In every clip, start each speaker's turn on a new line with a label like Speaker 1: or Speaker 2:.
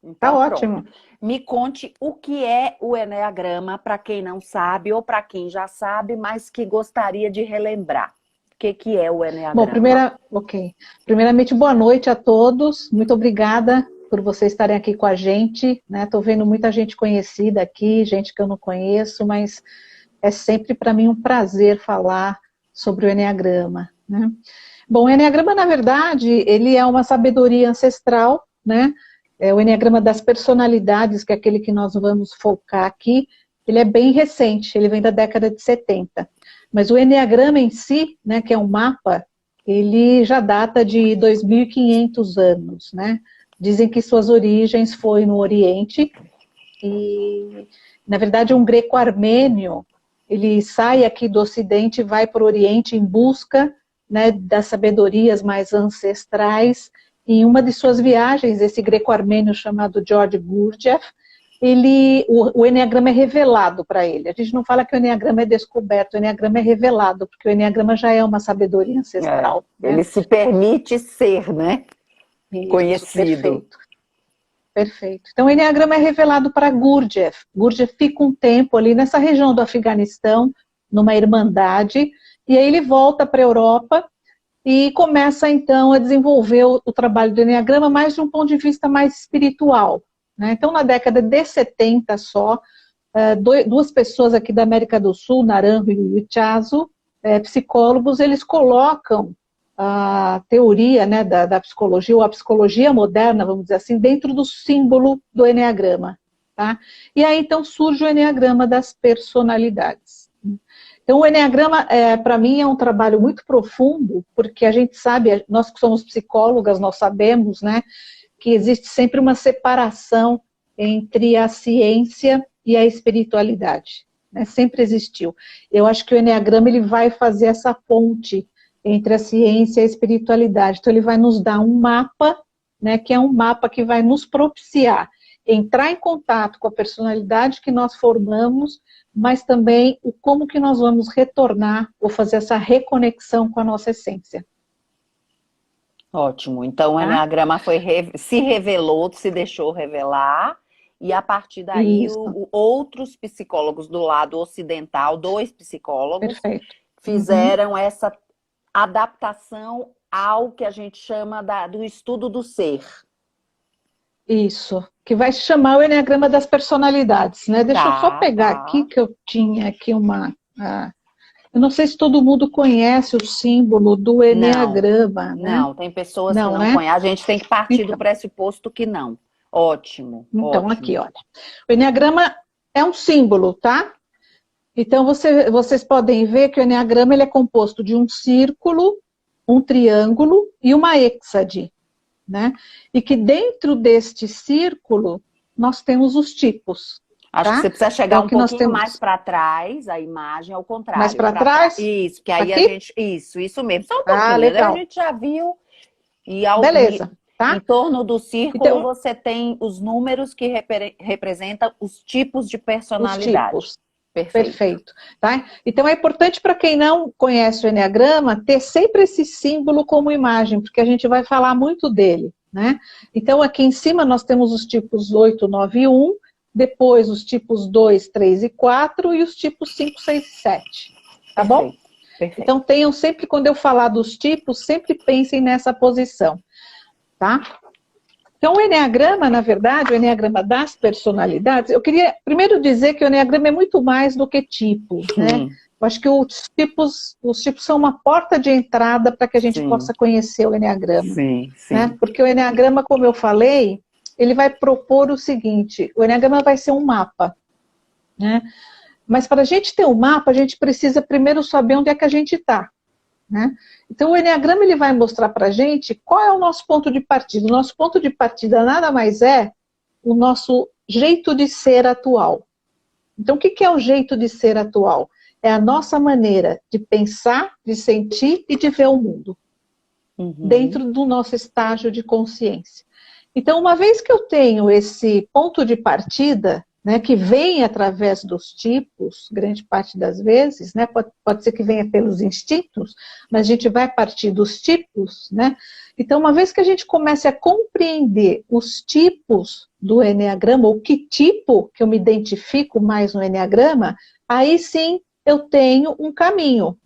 Speaker 1: Tá
Speaker 2: Então, pronto.
Speaker 1: ótimo.
Speaker 2: Me conte o que é o eneagrama para quem não sabe ou para quem já sabe, mas que gostaria de relembrar. O que é o
Speaker 1: Bom,
Speaker 2: eneagrama?
Speaker 1: primeiramente, boa noite a todos. Muito obrigada por vocês estarem aqui com a gente, né? Tô vendo muita gente conhecida aqui, gente que eu não conheço, mas é sempre para mim um prazer falar sobre o eneagrama, né? Bom, o eneagrama, na verdade, ele é uma sabedoria ancestral, né? É o eneagrama das personalidades, que é aquele que nós vamos focar aqui. Ele é bem recente, ele vem da década de 70. Mas o eneagrama em si, né, que é um mapa, ele já data de 2.500 anos, né? Dizem que suas origens foi no Oriente e, na verdade, um greco-armênio, ele sai aqui do Ocidente e vai para o Oriente em busca, né, das sabedorias mais ancestrais. Em uma de suas viagens, esse greco-armênio chamado George Gurdjieff, o eneagrama é revelado para ele. A gente não fala que o eneagrama é descoberto, o eneagrama é revelado, porque o eneagrama já é uma sabedoria
Speaker 2: É,
Speaker 1: ancestral, né?
Speaker 2: ele se permite ser, né?
Speaker 1: Isso,
Speaker 2: Conhecido.
Speaker 1: perfeito. Perfeito. Então, o eneagrama é revelado para Gurdjieff. Gurdjieff fica um tempo ali nessa região do Afeganistão, numa irmandade, e aí ele volta para a Europa e começa, então, a desenvolver o trabalho do eneagrama mais de um ponto de vista mais espiritual, né? Então, na década de 70 só, duas pessoas aqui da América do Sul, Naranjo e Ichazo, psicólogos, eles colocam a teoria, né, da psicologia, ou a psicologia moderna, vamos dizer assim, dentro do símbolo do eneagrama. Tá? E aí, então, surge o eneagrama das personalidades. Então, o eneagrama, para mim, é um trabalho muito profundo, porque a gente sabe, nós que somos psicólogas, nós sabemos, né, que existe sempre uma separação entre a ciência e a espiritualidade, né? Sempre existiu. Eu acho que o eneagrama ele vai fazer essa ponte entre a ciência e a espiritualidade. Então ele vai nos dar um mapa, né, que é um mapa que vai nos propiciar entrar em contato com a personalidade que nós formamos, mas também o como que nós vamos retornar ou fazer essa reconexão com a nossa essência.
Speaker 2: Ótimo. Então, o
Speaker 1: Tá?
Speaker 2: eneagrama se revelou, se deixou revelar, e a partir daí,
Speaker 1: Isso,
Speaker 2: outros psicólogos do lado ocidental, dois psicólogos,
Speaker 1: perfeito. Uhum.
Speaker 2: fizeram essa adaptação ao que a gente chama do estudo do ser.
Speaker 1: Isso, que vai chamar o eneagrama das personalidades, né? Deixa eu só
Speaker 2: Tá,
Speaker 1: pegar aqui
Speaker 2: tá.
Speaker 1: que eu tinha aqui eu não sei se todo mundo conhece o símbolo do
Speaker 2: Não,
Speaker 1: eneagrama, né?
Speaker 2: não, tem pessoas que
Speaker 1: Não,
Speaker 2: não
Speaker 1: né?
Speaker 2: conhecem. A gente tem que partir do
Speaker 1: Então,
Speaker 2: pressuposto que não. Ótimo,
Speaker 1: então aqui,
Speaker 2: ótimo.
Speaker 1: olha. O eneagrama é um símbolo, tá? Então vocês podem ver que o eneagrama ele é composto de um círculo, um triângulo e uma êxade, né? E que dentro deste círculo nós temos os tipos,
Speaker 2: Acho que
Speaker 1: tá?
Speaker 2: você precisa chegar
Speaker 1: Então
Speaker 2: um
Speaker 1: aqui nós
Speaker 2: pouquinho mais
Speaker 1: temos
Speaker 2: para trás, a imagem ao
Speaker 1: mais
Speaker 2: contrário,
Speaker 1: para
Speaker 2: para trás.
Speaker 1: trás,
Speaker 2: Isso, que aí a
Speaker 1: aqui.
Speaker 2: gente. Isso mesmo. Só um
Speaker 1: Ah,
Speaker 2: pouquinho, né? A
Speaker 1: legal.
Speaker 2: gente já viu.
Speaker 1: Beleza,
Speaker 2: Em
Speaker 1: tá?
Speaker 2: torno do círculo
Speaker 1: Então,
Speaker 2: você tem os números que representam os tipos de
Speaker 1: os
Speaker 2: personalidade.
Speaker 1: tipos.
Speaker 2: Perfeito.
Speaker 1: Perfeito, tá? Então é importante para quem não conhece o eneagrama ter sempre esse símbolo como imagem, porque a gente vai falar muito dele, né? Então aqui em cima nós temos os tipos 8, 9 e 1, depois os tipos 2, 3 e 4 e os tipos 5, 6 e 7. Tá bom?
Speaker 2: Perfeito. Perfeito.
Speaker 1: Então tenham sempre, quando eu falar dos tipos, sempre pensem nessa posição, tá? Então, o eneagrama, na verdade, o eneagrama das personalidades, eu queria primeiro dizer que o eneagrama é muito mais do que tipo, né?
Speaker 2: Sim,
Speaker 1: Eu acho que os tipos são uma porta de entrada para que a gente
Speaker 2: sim,
Speaker 1: possa conhecer o eneagrama,
Speaker 2: sim,
Speaker 1: né?
Speaker 2: sim.
Speaker 1: Porque o eneagrama, como eu falei, ele vai propor o seguinte: o eneagrama vai ser um mapa, né? Mas para a gente ter um mapa, a gente precisa primeiro saber onde é que a gente está, né? Então, o eneagrama ele vai mostrar para a gente qual é o nosso ponto de partida. O nosso ponto de partida nada mais é o nosso jeito de ser atual. Então, o que é o jeito de ser atual? É a nossa maneira de pensar, de sentir e de ver o mundo,
Speaker 2: Uhum.
Speaker 1: dentro do nosso estágio de consciência. Então, uma vez que eu tenho esse ponto de partida, né, que vem através dos tipos, grande parte das vezes, né, pode ser que venha pelos instintos, mas a gente vai partir dos tipos, né? Então, uma vez que a gente comece a compreender os tipos do eneagrama, ou que tipo que eu me identifico mais no eneagrama, aí sim eu tenho um caminho.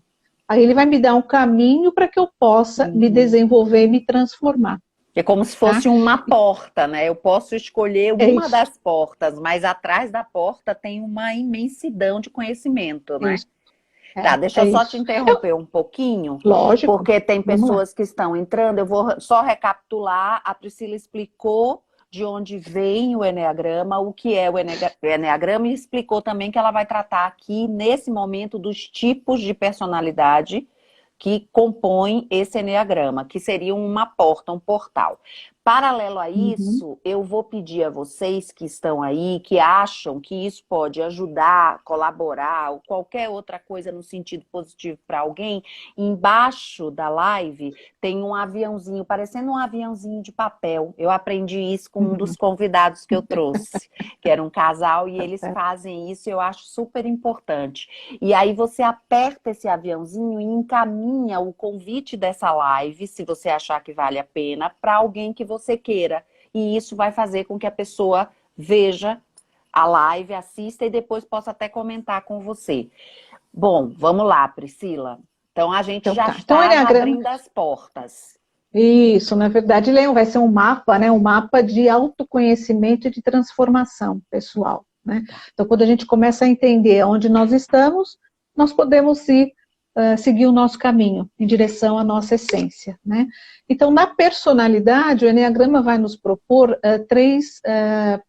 Speaker 1: Aí ele vai me dar um caminho para que eu possa me desenvolver e me transformar.
Speaker 2: É como se fosse uma porta, né? Eu posso escolher uma das portas, mas atrás da porta tem uma imensidão de conhecimento, né?
Speaker 1: Isso.
Speaker 2: Tá, deixa eu só te interromper um pouquinho.
Speaker 1: Lógico.
Speaker 2: Porque tem pessoas que estão entrando, eu vou só recapitular. A Priscila explicou de onde vem o eneagrama, o que é o eneagrama, e explicou também que ela vai tratar aqui, nesse momento, dos tipos de personalidade que compõem esse eneagrama, que seria uma porta, um portal. Paralelo a isso, eu vou pedir a vocês que estão aí, que acham que isso pode ajudar, colaborar, ou qualquer outra coisa no sentido positivo para alguém, embaixo da live tem um aviãozinho, parecendo um aviãozinho de papel. Eu aprendi isso com um dos convidados que eu trouxe, que era um casal, e eles fazem isso, eu acho super importante. E aí você aperta esse aviãozinho e encaminha o convite dessa live, se você achar que vale a pena, para alguém que você queira. E isso vai fazer com que a pessoa veja a live, assista e depois possa até comentar com você. Bom, vamos lá, Priscila. Então a gente já está abrindo as portas.
Speaker 1: Isso, na verdade, Leão, vai ser um mapa, né? Um mapa de autoconhecimento e de transformação pessoal, né? Então, quando a gente começa a entender onde nós estamos, nós podemos seguir o nosso caminho em direção à nossa essência, né? Então, na personalidade, o eneagrama vai nos propor três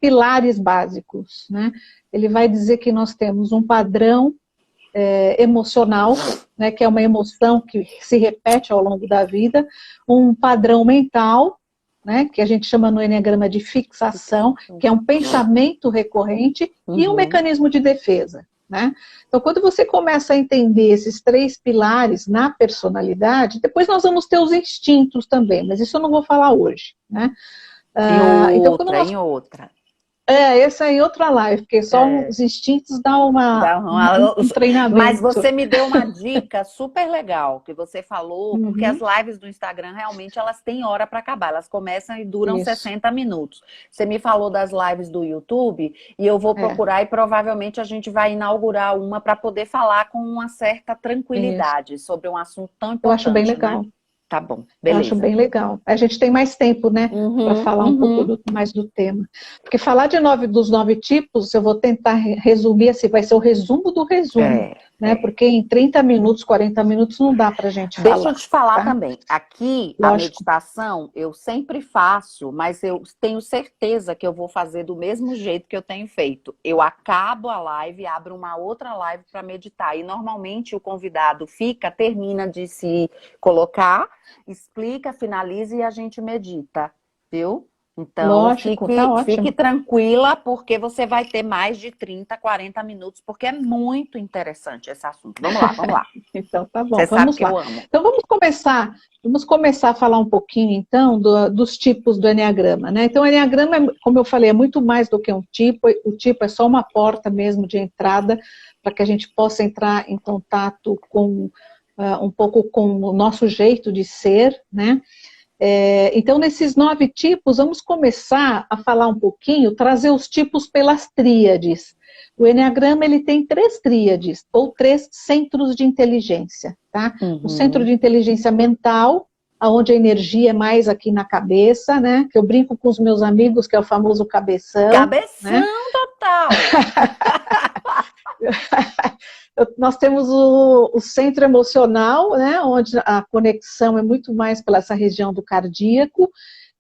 Speaker 1: pilares básicos, né? Ele vai dizer que nós temos um padrão emocional, né, que é uma emoção que se repete ao longo da vida, um padrão mental, né, que a gente chama no eneagrama de fixação, que é um pensamento recorrente, e um mecanismo de defesa. Né? Então, quando você começa a entender esses três pilares na personalidade, depois nós vamos ter os instintos também, mas isso eu não vou falar hoje. Né?
Speaker 2: Em outra.
Speaker 1: Essa é em outra live, porque só os instintos dão um treinamento.
Speaker 2: Mas você me deu uma dica super legal, que você falou, porque as lives do Instagram, realmente, elas têm hora para acabar. Elas começam e duram 60 minutos. Você me falou das lives do YouTube, e eu vou procurar, e provavelmente a gente vai inaugurar uma para poder falar com uma certa tranquilidade sobre um assunto tão importante.
Speaker 1: Eu acho bem legal.
Speaker 2: Né? Tá bom, beleza.
Speaker 1: Eu acho bem legal. A gente tem mais tempo, né, para falar um pouco mais do tema. Porque falar dos 9 tipos, eu vou tentar resumir assim, vai ser o resumo do resumo, né? Porque em 30 minutos, 40 minutos não dá pra gente falar.
Speaker 2: Deixa eu te falar também. Aqui, a meditação, eu sempre faço, mas eu tenho certeza que eu vou fazer do mesmo jeito que eu tenho feito. Eu acabo a live, abro uma outra live para meditar. E normalmente o convidado termina de se colocar, explica, finaliza e a gente medita, viu? Então, fique tranquila, porque você vai ter mais de 30, 40 minutos, porque é muito interessante esse assunto. Vamos lá.
Speaker 1: Então, tá bom,
Speaker 2: você
Speaker 1: vamos
Speaker 2: sabe que
Speaker 1: lá.
Speaker 2: eu amo.
Speaker 1: Então, vamos começar a falar um pouquinho, então, dos tipos do eneagrama, né? Então, o eneagrama, como eu falei, é muito mais do que um tipo. O tipo é só uma porta mesmo de entrada, para que a gente possa entrar em contato com um pouco com o nosso jeito de ser, né? Então, nesses 9 tipos, vamos começar a falar um pouquinho, trazer os tipos pelas tríades. O eneagrama, ele tem 3 tríades, ou 3 centros de inteligência, tá? O centro de inteligência mental, onde a energia é mais aqui na cabeça, né? Que eu brinco com os meus amigos, que é o famoso cabeção.
Speaker 2: Cabeção,
Speaker 1: né?
Speaker 2: Total!
Speaker 1: Nós temos o centro emocional, né, onde a conexão é muito mais pela essa região do cardíaco,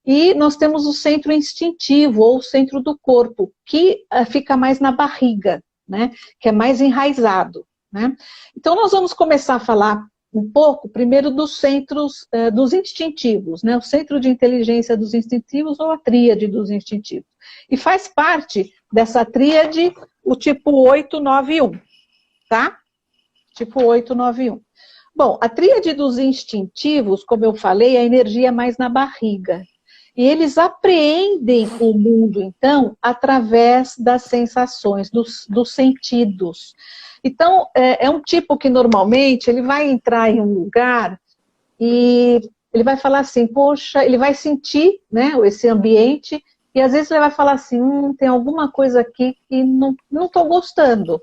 Speaker 1: e nós temos o centro instintivo, ou o centro do corpo, que fica mais na barriga, né, que é mais enraizado. Né? Então, nós vamos começar a falar um pouco, primeiro, dos centros dos instintivos, né, o centro de inteligência dos instintivos, ou a tríade dos instintivos. E faz parte dessa tríade o tipo 891. Tá? Tipo 891. Bom, a tríade dos instintivos, como eu falei, a energia é mais na barriga. E eles apreendem o mundo, então, através das sensações, dos sentidos. Então, é um tipo que normalmente ele vai entrar em um lugar e ele vai falar assim, poxa, ele vai sentir, né, esse ambiente, e às vezes ele vai falar assim, tem alguma coisa aqui que não estou gostando,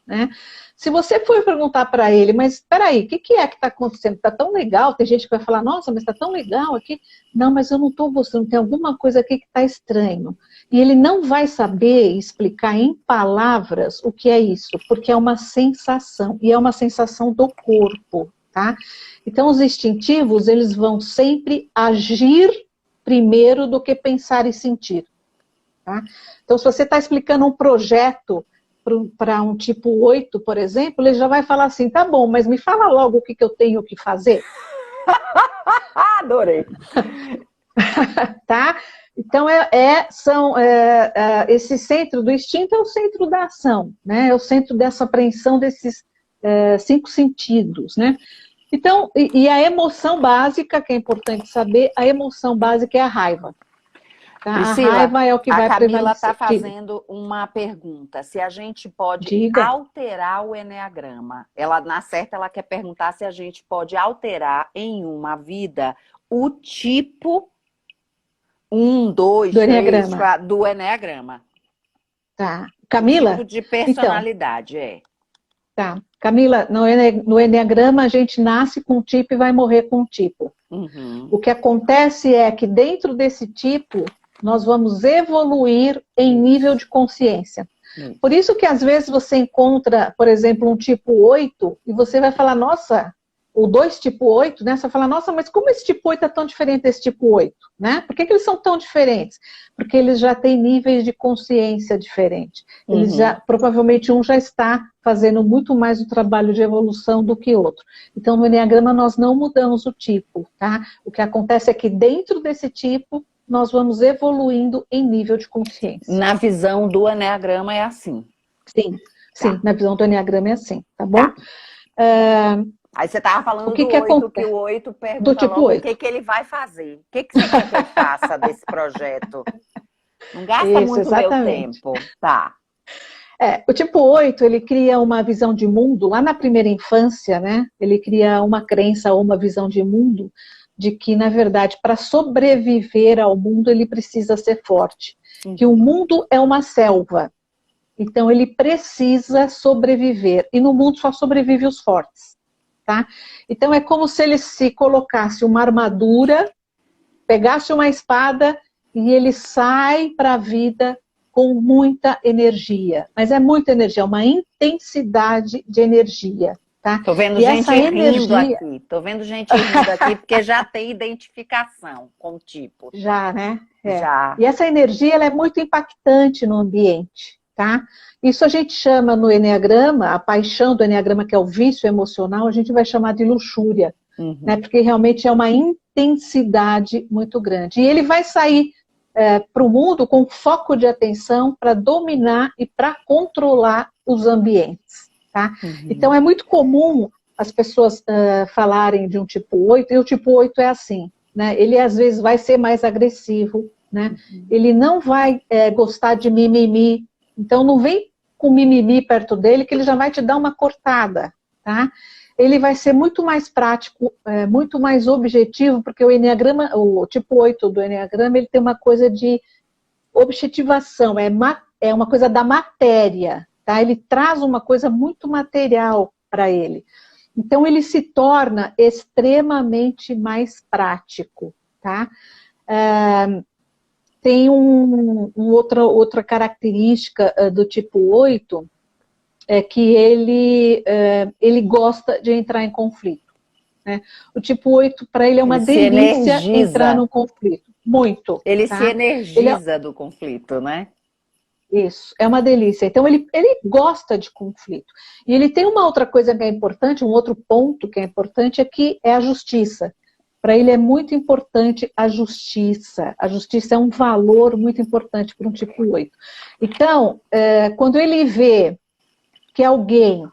Speaker 1: né? Se você for perguntar para ele, mas espera aí, o que é que está acontecendo? Está tão legal, tem gente que vai falar, nossa, mas está tão legal aqui. Não, mas eu não estou gostando, tem alguma coisa aqui que está estranho. E ele não vai saber explicar em palavras o que é isso, porque é uma sensação, e é uma sensação do corpo, tá? Então, os instintivos, eles vão sempre agir primeiro do que pensar e sentir, tá? Então, se você está explicando um projeto para um tipo 8, por exemplo, ele já vai falar assim, tá bom, mas me fala logo o que eu tenho que fazer.
Speaker 2: Adorei.
Speaker 1: Tá? Então, esse centro do instinto é o centro da ação, né? É o centro dessa apreensão desses 5 sentidos, né? Então, e a emoção básica, que é importante saber, a emoção básica é a raiva. Tá?
Speaker 2: Priscila,
Speaker 1: a raiva é o que vai prevalecer.
Speaker 2: A Camila está fazendo uma pergunta, se a gente pode alterar o eneagrama. Ela, na certa, ela quer perguntar se a gente pode alterar em uma vida o tipo 1, 2,
Speaker 1: do
Speaker 2: 3,
Speaker 1: eneagrama.
Speaker 2: 4, do eneagrama.
Speaker 1: Tá. Camila?
Speaker 2: O tipo de personalidade,
Speaker 1: então, Tá. Camila, no eneagrama a gente nasce com um tipo e vai morrer com um tipo.
Speaker 2: Uhum.
Speaker 1: O que acontece é que dentro desse tipo, nós vamos evoluir em nível de consciência. Por isso que às vezes você encontra, por exemplo, um tipo 8 e você vai falar, nossa, o 2 tipo 8, né? Você vai falar, nossa, mas como esse tipo 8 é tão diferente desse tipo 8, né? Por que eles são tão diferentes? Porque eles já têm níveis de consciência diferentes. Eles provavelmente um já está fazendo muito mais o trabalho de evolução do que outro. Então, no eneagrama nós não mudamos o tipo, tá? O que acontece é que dentro desse tipo, nós vamos evoluindo em nível de consciência.
Speaker 2: Na visão do eneagrama é assim.
Speaker 1: Sim, sim, na visão do eneagrama é assim, tá bom? Tá.
Speaker 2: Aí você estava falando do 8, que o 8 pergunta
Speaker 1: do tipo
Speaker 2: logo
Speaker 1: 8.
Speaker 2: o que ele vai fazer. O que você quer que eu faça desse projeto? Não gasta muito
Speaker 1: exatamente.
Speaker 2: meu tempo. Tá.
Speaker 1: O tipo 8, ele cria uma visão de mundo, lá na primeira infância, né? Ele cria uma crença ou uma visão de mundo de que, na verdade, para sobreviver ao mundo, ele precisa ser forte. Que o mundo é uma selva. Então, ele precisa sobreviver. E no mundo só sobrevive os fortes. Tá? Então, é como se ele se colocasse uma armadura, pegasse uma espada e ele sai para a vida com muita energia. Mas é muita energia, é uma intensidade de energia. Tá?
Speaker 2: Tô vendo gente rindo aqui. Tô vendo gente rindo aqui porque já tem identificação com o tipo.
Speaker 1: Já, né?
Speaker 2: Já.
Speaker 1: E essa energia ela é muito impactante no ambiente. Tá? Isso a gente chama no eneagrama, a paixão do eneagrama, que é o vício emocional, a gente vai chamar de luxúria, né? Porque realmente é uma intensidade muito grande. E ele vai sair para o mundo com foco de atenção para dominar e para controlar os ambientes. Tá? Então é muito comum as pessoas falarem de um tipo 8, e o tipo 8 é assim, né? Ele às vezes vai ser mais agressivo, né? Ele não vai gostar de mimimi. Então, não vem com mimimi perto dele, que ele já vai te dar uma cortada, tá? Ele vai ser muito mais prático, muito mais objetivo, porque o eneagrama, o tipo 8 do eneagrama, ele tem uma coisa de objetivação, é uma coisa da matéria, tá? Ele traz uma coisa muito material para ele. Então, ele se torna extremamente mais prático, tá? Tem outra característica do tipo 8, é que ele gosta de entrar em conflito. Né? O tipo 8, para ele, é uma delícia entrar no conflito. Muito.
Speaker 2: Ele se energiza do conflito, né?
Speaker 1: Isso, é uma delícia. Então, ele gosta de conflito. E ele tem uma outra coisa que é importante, um outro ponto que é importante, é a justiça. Para ele é muito importante a justiça. A justiça é um valor muito importante para um tipo 8. Então, quando ele vê que alguém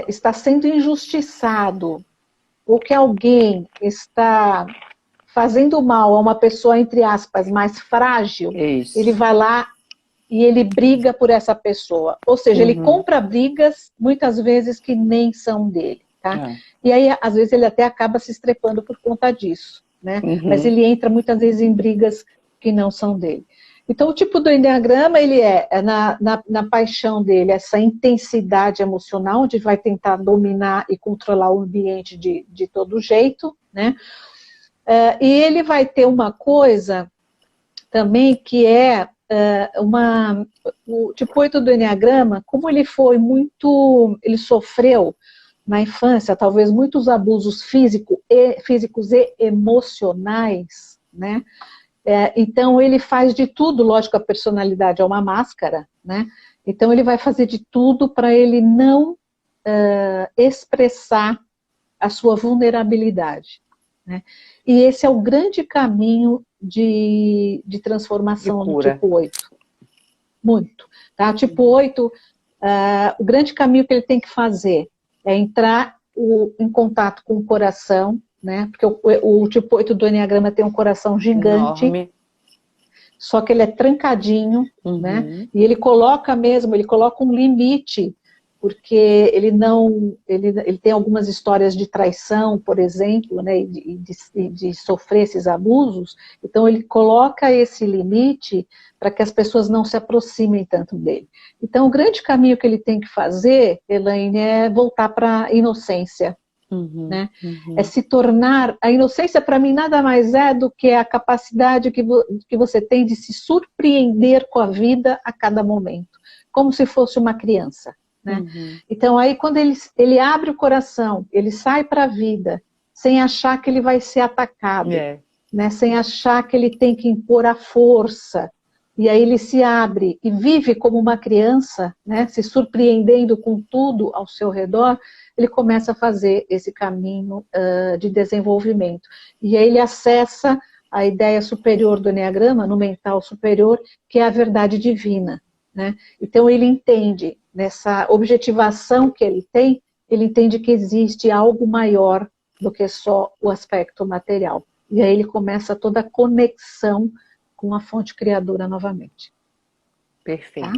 Speaker 1: está sendo injustiçado, ou que alguém está fazendo mal a uma pessoa, entre aspas, mais frágil,
Speaker 2: Isso.
Speaker 1: ele vai lá e ele briga por essa pessoa. Ou seja, ele compra brigas, muitas vezes, que nem são dele. Tá? E aí, às vezes, ele até acaba se estrepando por conta disso. Né? Mas ele entra, muitas vezes, em brigas que não são dele. Então, o tipo do enneagrama, ele na paixão dele, essa intensidade emocional, onde vai tentar dominar e controlar o ambiente de todo jeito. Né? E ele vai ter uma coisa também que é o tipo 8 do enneagrama, como ele foi muito, ele sofreu na infância, talvez muitos abusos físicos e emocionais, né? Então ele faz de tudo, lógico, a personalidade é uma máscara, né? Então ele vai fazer de tudo para ele não expressar a sua vulnerabilidade, né? E esse é o grande caminho de transformação no tipo 8. Muito. Tá? O tipo 8, o grande caminho que ele tem que fazer é entrar em contato com o coração, né? Porque o tipo 8 do enneagrama tem um coração gigante, enorme. Só que ele é trancadinho, né? E ele coloca um limite, porque ele tem algumas histórias de traição, por exemplo, né? E de sofrer esses abusos. Então ele coloca esse limite para que as pessoas não se aproximem tanto dele. Então o grande caminho que ele tem que fazer, Elaine, é voltar para a inocência. Né? É se tornar, a inocência para mim nada mais é do que a capacidade que você tem de se surpreender com a vida a cada momento, como se fosse uma criança. Né? Então aí quando ele abre o coração, ele sai para a vida, sem achar que ele vai ser atacado, né? Sem achar que ele tem que impor a força, e aí ele se abre e vive como uma criança, né? Se surpreendendo com tudo ao seu redor, ele começa a fazer esse caminho de desenvolvimento. E aí ele acessa a ideia superior do enneagrama, no mental superior, que é a verdade divina. Né? Então ele entende, nessa objetivação que ele tem, ele entende que existe algo maior do que só o aspecto material. E aí ele começa toda a conexão com a fonte criadora novamente.
Speaker 2: Perfeito. Tá?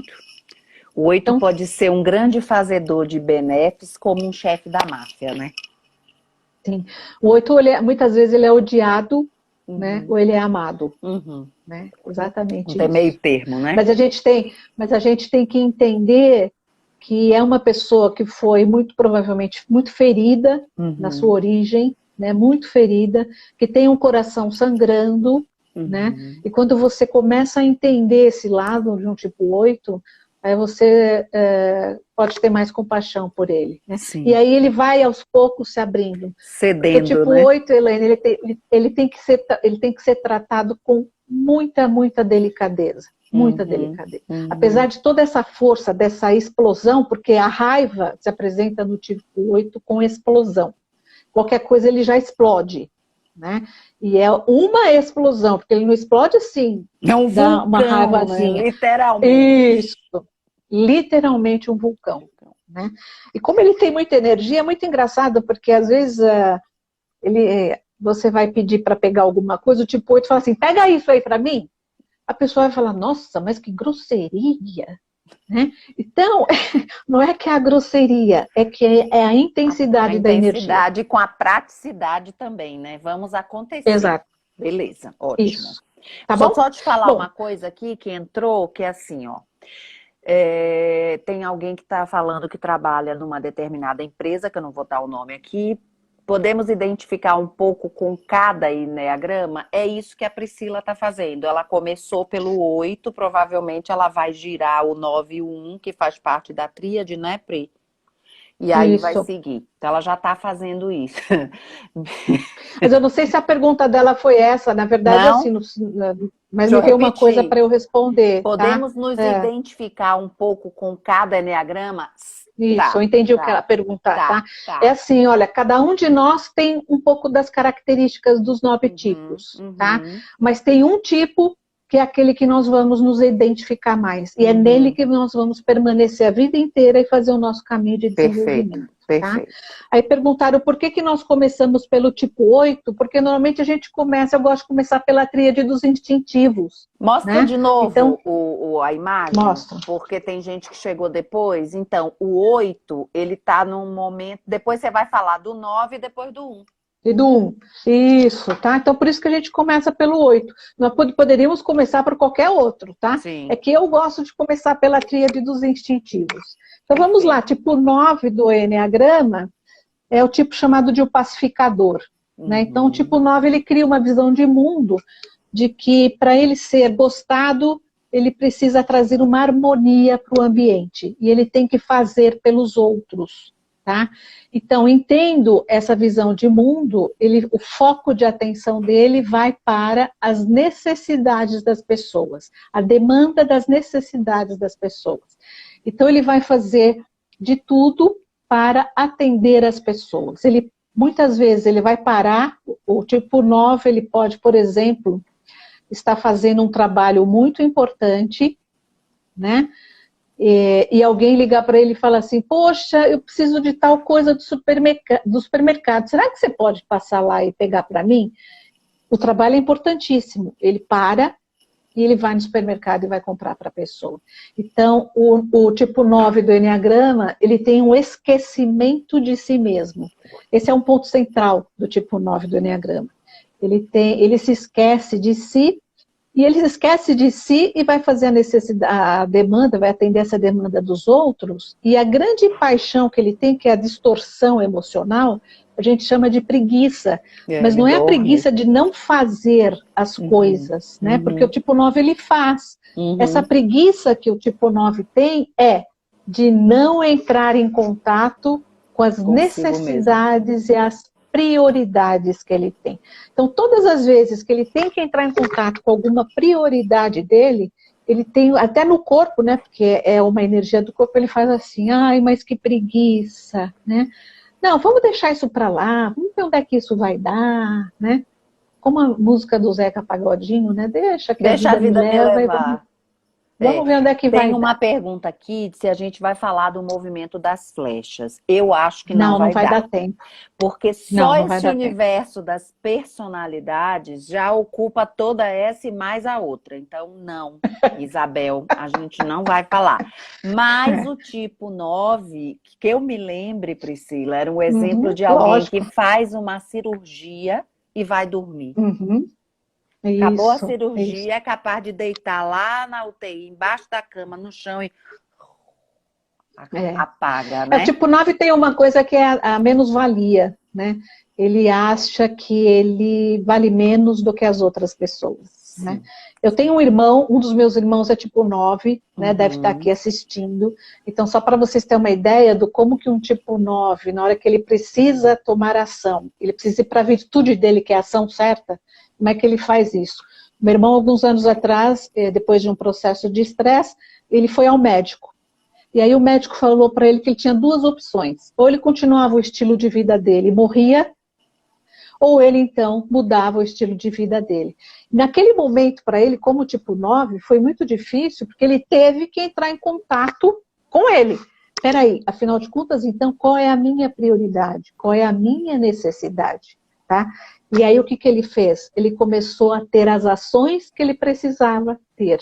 Speaker 2: O 8 então, pode ser um grande fazedor de benéficos, como um chefe da máfia, né?
Speaker 1: Sim. O 8, muitas vezes, ele é odiado, né? Ou ele é amado. Né? Exatamente isso.
Speaker 2: Não tem meio termo, né?
Speaker 1: Mas a gente tem que entender que é uma pessoa que foi muito provavelmente muito ferida na sua origem, né? Muito ferida, que tem um coração sangrando, né? E quando você começa a entender esse lado de um tipo 8, aí você pode ter mais compaixão por ele. Né? E aí ele vai aos poucos se abrindo.
Speaker 2: Cedendo,
Speaker 1: o tipo
Speaker 2: né?
Speaker 1: 8, Elaine, ele tem que ser tratado com muita delicadeza. Muita delicadeza. Apesar de toda essa força, dessa explosão, porque a raiva se apresenta no tipo 8 com explosão. Qualquer coisa ele já explode. Né? E é uma explosão, porque ele não explode assim,
Speaker 2: é um vulcão,
Speaker 1: dá uma raivazinha.
Speaker 2: Né? Literalmente.
Speaker 1: Isso, literalmente um vulcão. Né? E como ele tem muita energia, é muito engraçado, porque às vezes você vai pedir para pegar alguma coisa, o tipo 8 fala assim, pega isso aí para mim. A pessoa vai falar, nossa, mas que grosseria. Né? Então, não é que é a grosseria, é que é a intensidade da energia. A intensidade
Speaker 2: com a praticidade também, né? Vamos acontecer.
Speaker 1: Exato.
Speaker 2: Beleza, ótimo.
Speaker 1: Isso. Tá bom?
Speaker 2: Só te falar uma coisa aqui que entrou, que é assim, ó. Tem alguém que está falando que trabalha numa determinada empresa, que eu não vou dar o nome aqui. Podemos identificar um pouco com cada enneagrama? É isso que a Priscila está fazendo. Ela começou pelo 8, provavelmente ela vai girar o 9 e o 1, que faz parte da tríade, né, Pri? E aí vai seguir. Então ela já está fazendo isso.
Speaker 1: Mas eu não sei se a pergunta dela foi essa, na verdade,
Speaker 2: não?
Speaker 1: assim, mas me deu uma coisa para eu responder.
Speaker 2: Podemos nos identificar um pouco com cada enneagrama?
Speaker 1: Isso, eu entendi o que ela perguntar, tá? É assim, olha, cada um de nós tem um pouco das características dos 9 tipos, tá? Mas tem um tipo que é aquele que nós vamos nos identificar mais. E é nele que nós vamos permanecer a vida inteira e fazer o nosso caminho de desenvolvimento.
Speaker 2: Perfeito.
Speaker 1: Tá? Aí perguntaram por que nós começamos pelo tipo 8, porque normalmente a gente começa, eu gosto de começar pela tríade dos instintivos.
Speaker 2: Mostra, né, de novo
Speaker 1: então,
Speaker 2: a imagem,
Speaker 1: mostra.
Speaker 2: Porque tem gente que chegou depois. Então, o 8, ele tá num momento, depois você vai falar do 9 e depois do 1.
Speaker 1: E do 1, isso, tá? Então, por isso que a gente começa pelo 8. Nós poderíamos começar por qualquer outro, tá?
Speaker 2: Sim.
Speaker 1: É que eu gosto de começar pela tríade dos instintivos. Então, vamos lá, tipo 9 do Eneagrama é o tipo chamado de o pacificador, né? Então, o tipo 9, ele cria uma visão de mundo de que, para ele ser gostado, ele precisa trazer uma harmonia para o ambiente. E ele tem que fazer pelos outros. Tá? Então, entendo essa visão de mundo, o foco de atenção dele vai para as necessidades das pessoas, a demanda das necessidades das pessoas. Então, ele vai fazer de tudo para atender as pessoas. Muitas vezes ele vai parar, o tipo 9, ele pode, por exemplo, estar fazendo um trabalho muito importante, né? E alguém ligar para ele e falar assim, poxa, eu preciso de tal coisa do supermercado, será que você pode passar lá e pegar para mim? O trabalho é importantíssimo, ele para e ele vai no supermercado e vai comprar para a pessoa. Então, o tipo 9 do Eneagrama, ele tem um esquecimento de si mesmo. Esse é um ponto central do tipo 9 do Eneagrama. Ele se esquece de si, e ele esquece de si e vai fazer a demanda, vai atender essa demanda dos outros, e a grande paixão que ele tem, que é a distorção emocional, a gente chama de preguiça, mas não é a preguiça de não fazer as coisas, né? Porque o tipo 9 ele faz. Essa preguiça que o tipo 9 tem é de não entrar em contato com as necessidades e as prioridades que ele tem. Então, todas as vezes que ele tem que entrar em contato com alguma prioridade dele, ele tem, até no corpo, né, porque é uma energia do corpo, ele faz assim, ai, mas que preguiça, né? Não, vamos deixar isso para lá, vamos ver onde é que isso vai dar, né? Como a música do Zeca Pagodinho, né? Deixa a vida me leva. Vamos ver onde é que vai.
Speaker 2: Tem uma pergunta aqui de se a gente vai falar do movimento das flechas. Eu acho que não vai dar tempo. Porque só esse universo das personalidades já ocupa toda essa e mais a outra. Então, não, Isabel, a gente não vai falar. Mas o tipo 9, que eu me lembre, Priscila, era um exemplo de alguém que faz uma cirurgia e vai dormir. Acabou a cirurgia, é capaz de deitar lá na UTI, embaixo da cama, no chão e apaga, né?
Speaker 1: O tipo 9 tem uma coisa que é a menos-valia, né? Ele acha que ele vale menos do que as outras pessoas, né? Eu tenho um irmão, um dos meus irmãos é tipo 9, né? Deve estar aqui assistindo. Então, só para vocês terem uma ideia do como que um tipo 9, na hora que ele precisa tomar ação, ele precisa ir para a virtude dele, que é a ação certa, como é que ele faz isso? Meu irmão, alguns anos atrás, depois de um processo de estresse, ele foi ao médico. E aí o médico falou para ele que ele tinha duas opções. Ou ele continuava o estilo de vida dele e morria, ou ele, então, mudava o estilo de vida dele. Naquele momento, para ele, como tipo 9, foi muito difícil, porque ele teve que entrar em contato com ele. Peraí, afinal de contas, então, qual é a minha prioridade? Qual é a minha necessidade? Tá? E aí o que ele fez? Ele começou a ter as ações que ele precisava ter.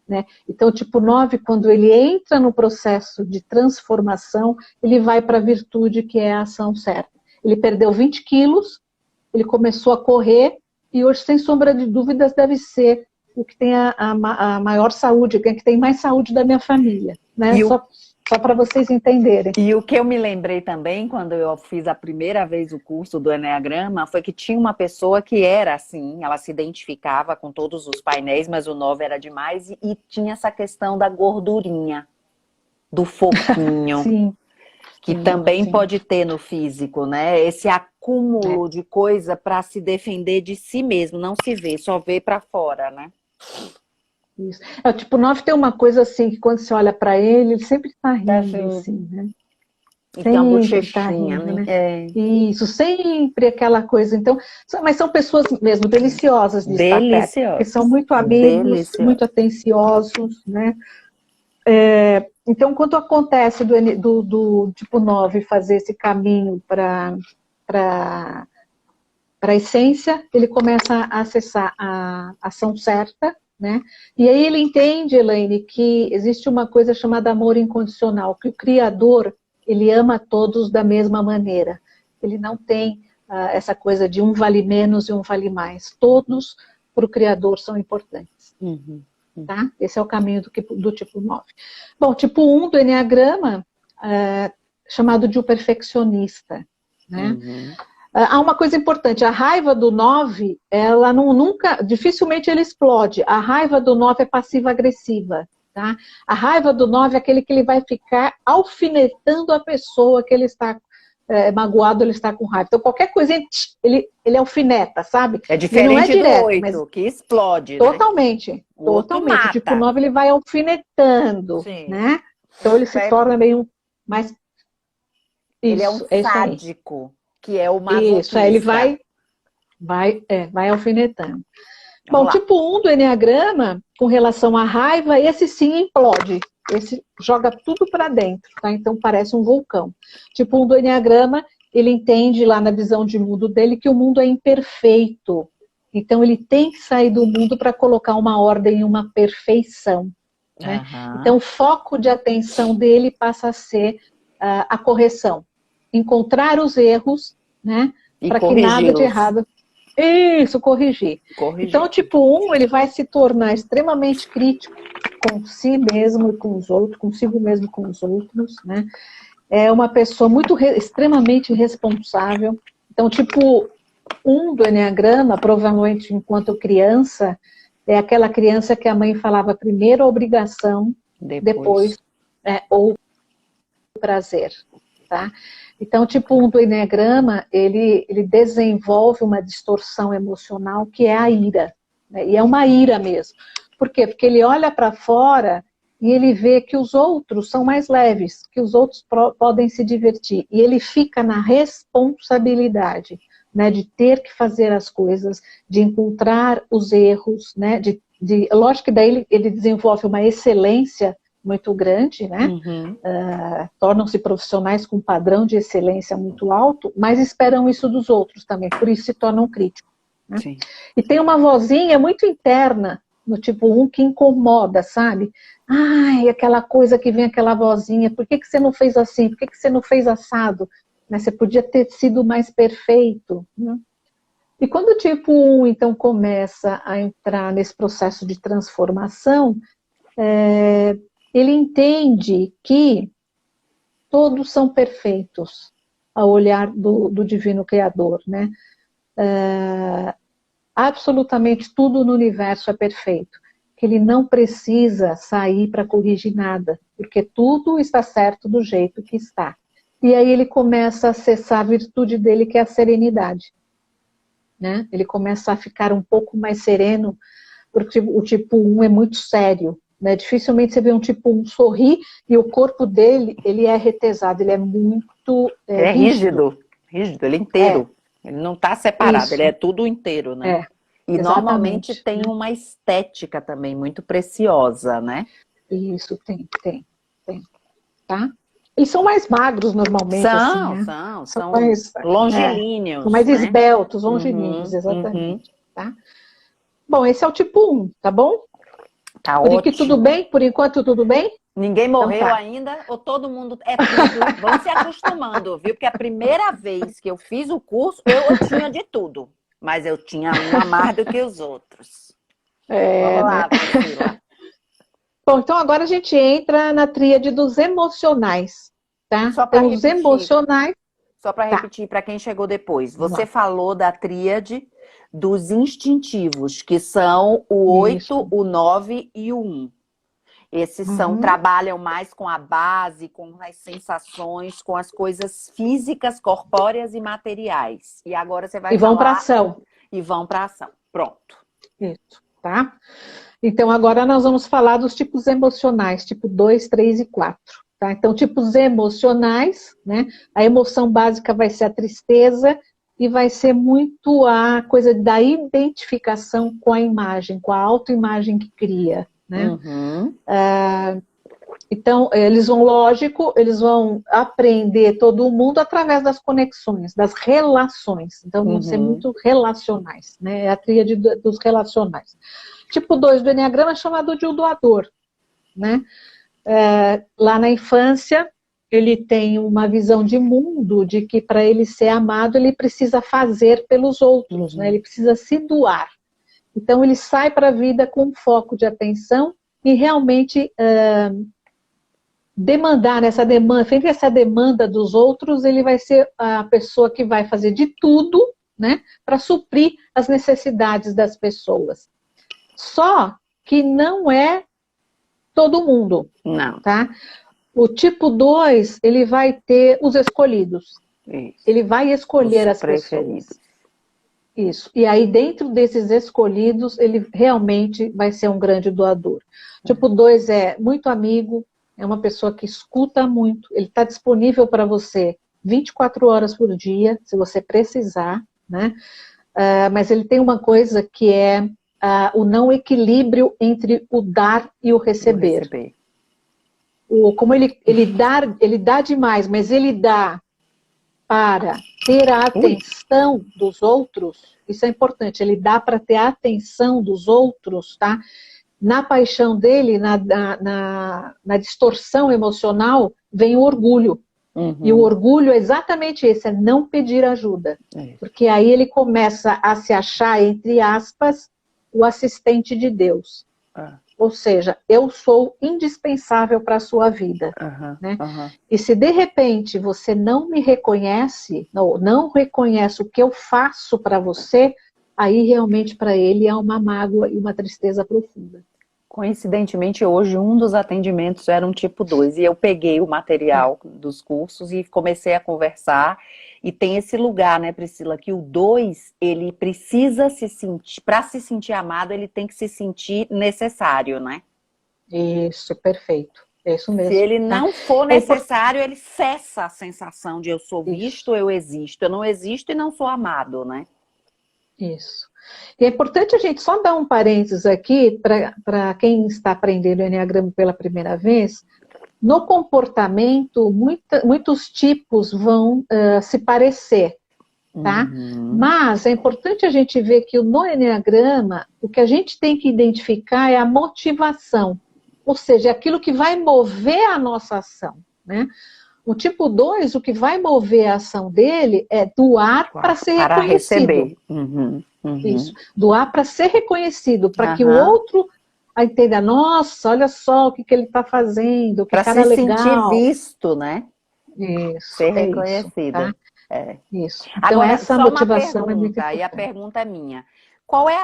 Speaker 1: Né? Então, tipo 9, quando ele entra no processo de transformação, ele vai para a virtude que é a ação certa. Ele perdeu 20 quilos, ele começou a correr, e hoje, sem sombra de dúvidas, deve ser o que tem a maior saúde, que tem mais saúde da minha família. Né? Só para vocês entenderem.
Speaker 2: E o que eu me lembrei também, quando eu fiz a primeira vez o curso do Eneagrama, foi que tinha uma pessoa que era assim, ela se identificava com todos os painéis, mas o 9 era demais, e tinha essa questão da gordurinha, do foquinho,
Speaker 1: sim,
Speaker 2: que também pode ter no físico, né? Esse acúmulo de coisa para se defender de si mesmo, não se vê, só vê para fora, né?
Speaker 1: Isso. Tipo 9 tem uma coisa assim, que quando você olha para ele sempre está rindo, assim, né?
Speaker 2: E tem uma
Speaker 1: Sempre tá
Speaker 2: bochechinha,
Speaker 1: rindo,
Speaker 2: né?
Speaker 1: né?
Speaker 2: É.
Speaker 1: Isso, sempre aquela coisa. Então, mas são pessoas mesmo deliciosas de estar perto, porque são
Speaker 2: Deliciosos.
Speaker 1: muito amigos, muito
Speaker 2: Deliciosos.
Speaker 1: atenciosos, né? Então, quando acontece do tipo 9 fazer esse caminho para a essência, ele começa a acessar a ação certa, né? E aí ele entende, Elaine, que existe uma coisa chamada amor incondicional, que o Criador, ele ama todos da mesma maneira. Ele não tem essa coisa de um vale menos e um vale mais. Todos, para o Criador, são importantes.
Speaker 2: Uhum.
Speaker 1: Tá? Esse é o caminho do tipo 9. Bom, tipo 1 do Eneagrama, chamado de o perfeccionista, né?
Speaker 2: Uhum.
Speaker 1: Há uma coisa importante, a raiva do 9, ela nunca, dificilmente ele explode. A raiva do 9 é passiva-agressiva, tá? A raiva do 9 é aquele que ele vai ficar alfinetando a pessoa que ele está magoado, ele está com raiva. Então, qualquer coisa, ele alfineta, sabe?
Speaker 2: É
Speaker 1: E não é
Speaker 2: diferente do
Speaker 1: direto,
Speaker 2: 8,
Speaker 1: mas
Speaker 2: que explode, né?
Speaker 1: totalmente,
Speaker 2: O outro
Speaker 1: totalmente. O tipo
Speaker 2: mata.
Speaker 1: 9, ele vai alfinetando,
Speaker 2: Sim.
Speaker 1: né? Então, ele se torna meio mais...
Speaker 2: Ele é um
Speaker 1: Isso, é isso aí.
Speaker 2: sádico, que é o
Speaker 1: Isso, aí ele
Speaker 2: masoquista.
Speaker 1: vai alfinetando.
Speaker 2: Vamos
Speaker 1: Bom,
Speaker 2: lá.
Speaker 1: tipo 1 do Eneagrama, com relação à raiva, esse sim implode. Esse joga tudo para dentro, tá? Então parece um vulcão. Tipo 1 do Eneagrama, ele entende lá na visão de mundo dele que o mundo é imperfeito. Então ele tem que sair do mundo para colocar uma ordem e uma perfeição, né? Então o foco de atenção dele passa a ser a correção. Encontrar os erros, né? Para que nada de errado... Isso, corrigir. Então, o tipo 1, ele vai se tornar extremamente crítico com si mesmo e com os outros, consigo mesmo e com os outros, né? É uma pessoa extremamente responsável. Então, tipo 1 do Eneagrama, provavelmente enquanto criança, é aquela criança que a mãe falava primeiro a obrigação, depois ou prazer, tá? Então, tipo 1 do Eneagrama, ele desenvolve uma distorção emocional que é a ira, né? E é uma ira mesmo. Por quê? Porque ele olha para fora e ele vê que os outros são mais leves, que os outros podem se divertir. E ele fica na responsabilidade, né, de ter que fazer as coisas, de encontrar os erros, né, lógico que daí ele desenvolve uma excelência muito grande, né?
Speaker 2: Uhum.
Speaker 1: Tornam-se profissionais com um padrão de excelência muito alto, mas esperam isso dos outros também, por isso se tornam críticos. Né? E tem uma vozinha muito interna no tipo 1 que incomoda, sabe? Ai, aquela coisa que vem aquela vozinha, por que você não fez assim? Por que você não fez assado? Né? Você podia ter sido mais perfeito. Né? E quando o tipo 1, então, começa a entrar nesse processo de transformação, ele entende que todos são perfeitos ao olhar do Divino Criador, né? Absolutamente tudo no universo é perfeito, que ele não precisa sair para corrigir nada, porque tudo está certo do jeito que está. E aí ele começa a acessar a virtude dele, que é a serenidade, né? Ele começa a ficar um pouco mais sereno, porque o tipo 1 é muito sério, né? Dificilmente você vê um tipo 1 sorrir e o corpo dele, ele é retesado, ele é muito rígido.
Speaker 2: Rígido, ele é inteiro. Ele não está separado,
Speaker 1: Isso.
Speaker 2: ele é tudo inteiro, né? E
Speaker 1: Exatamente.
Speaker 2: normalmente tem uma estética também muito preciosa, né?
Speaker 1: Isso, tem. Tá? Eles são mais magros normalmente, assim, né?
Speaker 2: São
Speaker 1: mais
Speaker 2: longilíneos,
Speaker 1: são mais
Speaker 2: né?
Speaker 1: esbeltos, longilíneos, exatamente. Tá? Bom, esse é o tipo 1, tá bom?
Speaker 2: Tá
Speaker 1: Por
Speaker 2: ótimo.
Speaker 1: tudo bem? Por enquanto, tudo bem?
Speaker 2: Ninguém morreu ainda, ou todo mundo é tudo. Vão se acostumando, viu? Porque a primeira vez que eu fiz o curso, eu tinha de tudo. Mas eu tinha um a mais do que os outros. Vamos lá, Priscila.
Speaker 1: Bom, então agora a gente entra na tríade dos emocionais, tá?
Speaker 2: Só para
Speaker 1: então, os emocionais...
Speaker 2: Só para repetir, para quem chegou depois. Você falou da tríade dos instintivos, que são o 8, o 9 e o 1. Esses trabalham mais com a base, com as sensações, com as coisas físicas, corpóreas e materiais. E agora você vai falar...
Speaker 1: E vão para ação.
Speaker 2: E vão para ação. Pronto.
Speaker 1: Isso, tá? Então agora nós vamos falar dos tipos emocionais, tipo 2, 3 e 4, tá? Então, tipos emocionais, né? A emoção básica vai ser a tristeza e vai ser muito a coisa da identificação com a imagem, com a autoimagem que cria, né?
Speaker 2: Uhum.
Speaker 1: Então, eles vão aprender todo mundo através das conexões, das relações. Então, vão ser muito relacionais, né? É a tríade dos relacionais. Tipo 2 do Eneagrama é chamado de o doador, né? Lá na infância, ele tem uma visão de mundo, de que para ele ser amado, ele precisa fazer pelos outros, né? Ele precisa se doar. Então, ele sai para a vida com um foco de atenção e realmente frente a essa demanda dos outros, ele vai ser a pessoa que vai fazer de tudo, né, para suprir as necessidades das pessoas. Só que não é todo mundo,
Speaker 2: Não.
Speaker 1: tá? O tipo 2, ele vai ter os escolhidos.
Speaker 2: Isso.
Speaker 1: Ele vai escolher
Speaker 2: Os
Speaker 1: as
Speaker 2: preferidos.
Speaker 1: pessoas. Isso. E aí, dentro desses escolhidos, ele realmente vai ser um grande doador. Tipo 2 é muito amigo, é uma pessoa que escuta muito, ele está disponível para você 24 horas por dia, se você precisar, né? Mas ele tem uma coisa que é o não equilíbrio entre o dar e o receber. Como ele dá demais, mas ele dá para ter a atenção dos outros, isso é importante, ele dá para ter a atenção dos outros, tá? Na paixão dele, na distorção emocional, vem o orgulho. E o orgulho é exatamente esse, é não pedir ajuda. Porque aí ele começa a se achar, entre aspas, o assistente de Deus. Ou seja, eu sou indispensável para a sua vida. Né? E se de repente você não me reconhece, não reconhece o que eu faço para você, aí realmente para ele é uma mágoa e uma tristeza profunda.
Speaker 2: Coincidentemente, hoje um dos atendimentos era um tipo 2, e eu peguei o material dos cursos e comecei a conversar, e tem esse lugar, né, Priscila, que o 2, ele precisa se sentir, para se sentir amado, ele tem que se sentir necessário, né?
Speaker 1: Isso, perfeito. É isso mesmo.
Speaker 2: Se ele não for necessário, ele cessa a sensação de eu sou visto, eu existo. Eu não existo e não sou amado, né?
Speaker 1: Isso. E é importante a gente só dar um parênteses aqui, para quem está aprendendo o Eneagrama pela primeira vez. No comportamento, muitos tipos vão se parecer, tá? Mas é importante a gente ver que no Eneagrama, o que a gente tem que identificar é a motivação, ou seja, aquilo que vai mover a nossa ação, né? O tipo 2, o que vai mover a ação dele é doar para ser reconhecido. Isso, doar para ser reconhecido, para que o outro entenda, nossa, olha só o que ele está fazendo, que cara legal.
Speaker 2: Para se sentir visto, né?
Speaker 1: Isso,
Speaker 2: ser reconhecido.
Speaker 1: Isso, tá? Isso. Então,
Speaker 2: agora,
Speaker 1: essa motivação é muito importante.
Speaker 2: E a pergunta é minha. Qual é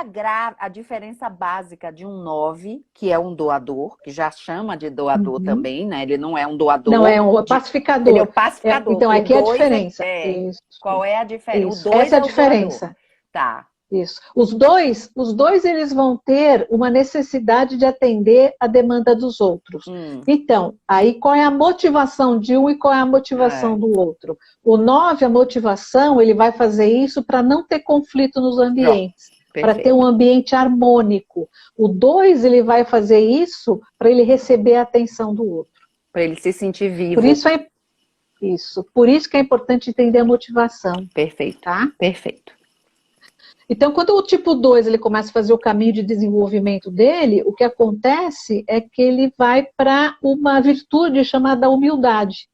Speaker 2: a diferença básica de um 9, que é um doador, que já chama de doador também, né? Ele não é um doador.
Speaker 1: Não, é um pacificador.
Speaker 2: Ele é o pacificador.
Speaker 1: Então, aqui é a diferença.
Speaker 2: Isso. Qual é a diferença?
Speaker 1: O 2 essa é a diferença.
Speaker 2: Doador. Tá.
Speaker 1: Isso. Os dois eles vão ter uma necessidade de atender a demanda dos outros. Então, aí qual é a motivação de um e qual é a motivação do outro? O 9, a motivação, ele vai fazer isso para não ter conflito nos ambientes, para ter um ambiente harmônico. O 2, ele vai fazer isso para ele receber a atenção do outro.
Speaker 2: Para ele se sentir vivo.
Speaker 1: Por isso que é importante entender a motivação.
Speaker 2: Perfeito.
Speaker 1: Tá?
Speaker 2: Perfeito.
Speaker 1: Então, quando o tipo 2 ele começa a fazer o caminho de desenvolvimento dele, o que acontece é que ele vai para uma virtude chamada humildade.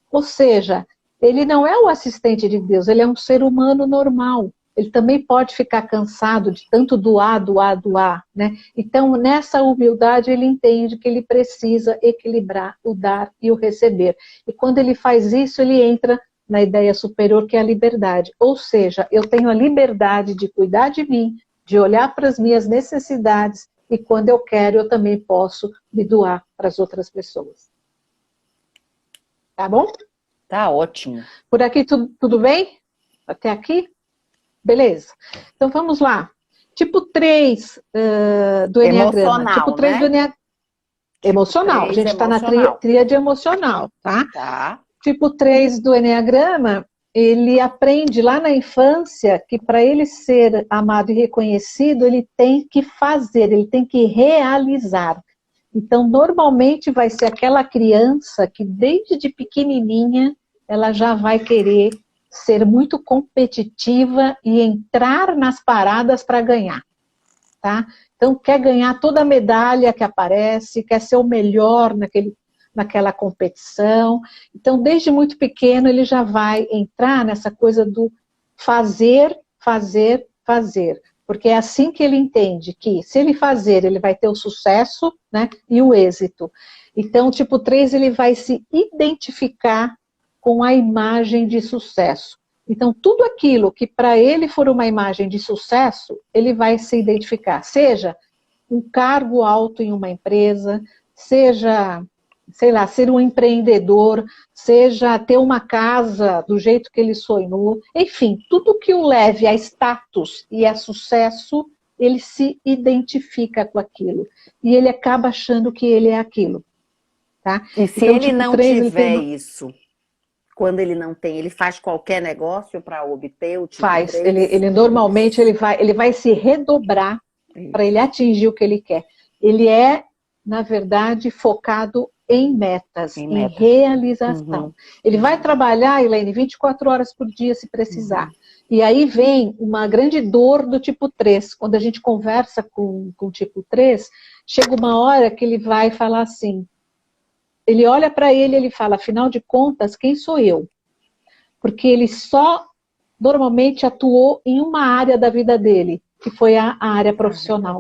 Speaker 1: Ou seja, ele não é o assistente de Deus, ele é um ser humano normal. Ele também pode ficar cansado de tanto doar, né? Então, nessa humildade, ele entende que ele precisa equilibrar o dar e o receber. E quando ele faz isso, ele entra na ideia superior, que é a liberdade. Ou seja, eu tenho a liberdade de cuidar de mim, de olhar para as minhas necessidades, e quando eu quero, eu também posso me doar para as outras pessoas. Tá bom?
Speaker 2: Tá ótimo.
Speaker 1: Por aqui tudo bem? Até aqui? Beleza. Então vamos lá. Tipo 3 do Eneagrama.
Speaker 2: Emocional,
Speaker 1: tipo 3
Speaker 2: né?
Speaker 1: do Eneagrama. Emocional. A gente está na tríade emocional, tá?
Speaker 2: Tá.
Speaker 1: Tipo 3 do Eneagrama, ele aprende lá na infância que para ele ser amado e reconhecido, ele tem que fazer, ele tem que realizar. Então, normalmente vai ser aquela criança que desde pequenininha, ela já vai querer ser muito competitiva e entrar nas paradas para ganhar, tá? Então, quer ganhar toda a medalha que aparece, quer ser o melhor naquela competição. Então, desde muito pequeno, ele já vai entrar nessa coisa do fazer, fazer, fazer. Porque é assim que ele entende que, se ele fazer, ele vai ter o sucesso, né, e o êxito. Então, o tipo 3, ele vai se identificar com a imagem de sucesso. Então, tudo aquilo que para ele for uma imagem de sucesso, ele vai se identificar. Seja um cargo alto em uma empresa, seja, sei lá, ser um empreendedor, seja ter uma casa do jeito que ele sonhou, enfim, tudo que o leve a status e a sucesso, ele se identifica com aquilo. E ele acaba achando que ele é aquilo. Tá?
Speaker 2: E se
Speaker 1: então,
Speaker 2: ele
Speaker 1: tipo
Speaker 2: não
Speaker 1: 3,
Speaker 2: tiver isso, quando ele não tem, ele faz qualquer negócio para obter o tipo
Speaker 1: faz.
Speaker 2: 3?
Speaker 1: Ele normalmente ele vai se redobrar para ele atingir o que ele quer. Ele é, na verdade, focado em metas, em realização. Uhum. Ele vai trabalhar, Elaine, 24 horas por dia, se precisar. Uhum. E aí vem uma grande dor do tipo 3. Quando a gente conversa com o tipo 3, chega uma hora que ele vai falar assim, ele olha para ele e ele fala, afinal de contas, quem sou eu? Porque ele só normalmente atuou em uma área da vida dele, que foi a área profissional.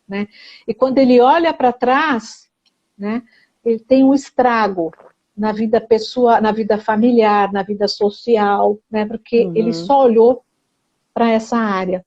Speaker 1: Né? E quando ele olha para trás, né, ele tem um estrago na vida pessoal, na vida familiar, na vida social, né, porque ele só olhou para essa área.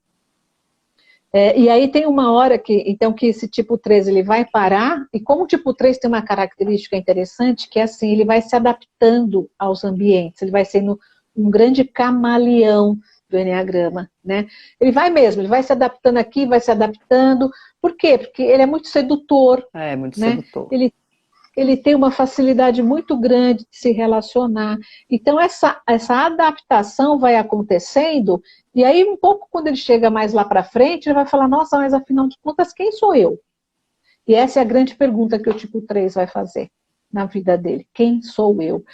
Speaker 1: E aí tem uma hora que esse tipo 3 ele vai parar, e como o tipo 3 tem uma característica interessante, que é assim, ele vai se adaptando aos ambientes, ele vai sendo um grande camaleão do Eneagrama, né? Ele vai se adaptando aqui, vai se adaptando. Por quê? Porque ele é muito sedutor.
Speaker 2: Muito
Speaker 1: né?
Speaker 2: sedutor.
Speaker 1: Ele tem uma facilidade muito grande de se relacionar. Então, essa adaptação vai acontecendo, e aí, um pouco quando ele chega mais lá para frente, ele vai falar, nossa, mas afinal de contas, quem sou eu? E essa é a grande pergunta que o tipo 3 vai fazer na vida dele. Quem sou eu?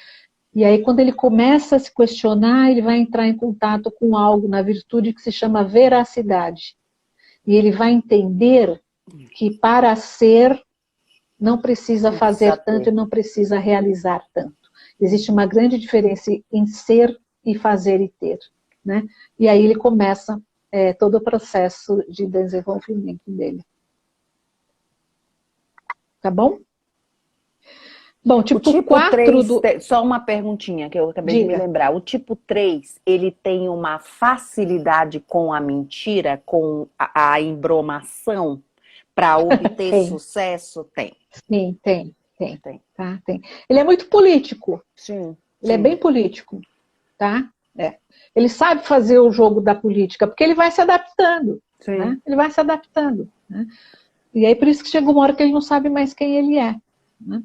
Speaker 1: E aí, quando ele começa a se questionar, ele vai entrar em contato com algo na virtude que se chama veracidade. E ele vai entender que para ser, não precisa fazer tanto e não precisa realizar tanto. Existe uma grande diferença em ser e fazer e ter. Né? E aí ele começa todo o processo de desenvolvimento dele. Tá bom? Bom, tipo, o tipo 4 3,
Speaker 2: só uma perguntinha que eu acabei de me lembrar. O tipo 3, ele tem uma facilidade com a mentira, com a embromação para obter sucesso? Tem.
Speaker 1: Sim, tem. Tá? Tem. Ele é muito político.
Speaker 2: Sim.
Speaker 1: Ele é bem político. Tá? Ele sabe fazer o jogo da política, porque ele vai se adaptando. Né? Ele vai se adaptando. Né? E aí por isso que chega uma hora que ele não sabe mais quem ele é. Né?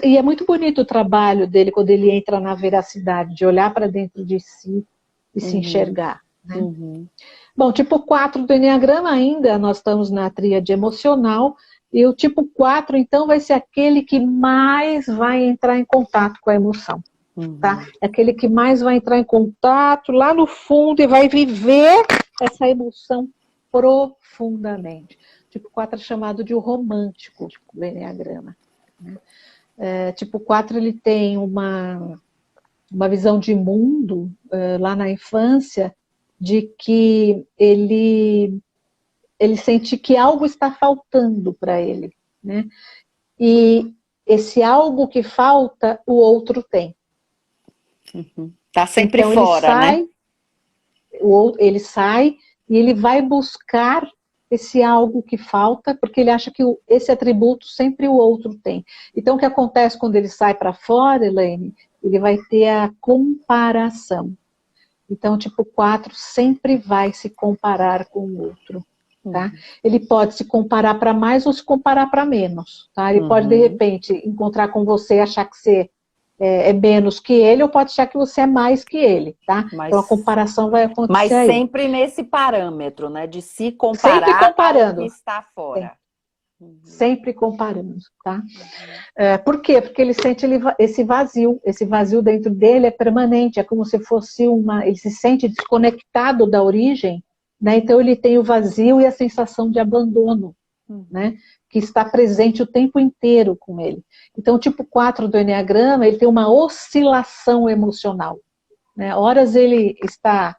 Speaker 1: E é muito bonito o trabalho dele quando ele entra na veracidade, de olhar para dentro de si e se enxergar. Né? Bom, tipo 4 do Eneagrama ainda, nós estamos na tríade emocional, e o tipo 4, então, vai ser aquele que mais vai entrar em contato com a emoção. Tá? É aquele que mais vai entrar em contato lá no fundo e vai viver essa emoção profundamente. Tipo 4 é chamado de o romântico do Eneagrama. Né? Tipo 4, ele tem uma visão de mundo lá na infância, de que ele sente que algo está faltando para ele. Né? E esse algo que falta, o outro tem.
Speaker 2: Tá sempre
Speaker 1: então,
Speaker 2: fora, né?
Speaker 1: Ele sai e ele vai buscar esse algo que falta, porque ele acha que esse atributo sempre o outro tem. Então, o que acontece quando ele sai para fora, Elaine, ele vai ter a comparação. Então, tipo 4 sempre vai se comparar com o outro. tá? Ele pode se comparar para mais ou se comparar para menos, tá? Ele pode, de repente, encontrar com você e achar que você é menos que ele, ou pode achar que você é mais que ele, tá? Então a comparação vai acontecer
Speaker 2: mas
Speaker 1: aí.
Speaker 2: sempre nesse parâmetro, né? De se
Speaker 1: Sempre
Speaker 2: comparar ao
Speaker 1: comparando.
Speaker 2: que está fora.
Speaker 1: Sempre comparando, tá? Por quê? Porque ele sente esse vazio dentro dele é permanente, é como se fosse ele se sente desconectado da origem, né? Então ele tem o vazio e a sensação de abandono, né? Que está presente o tempo inteiro com ele. Então o tipo 4 do Eneagrama, ele tem uma oscilação emocional, né? Horas ele está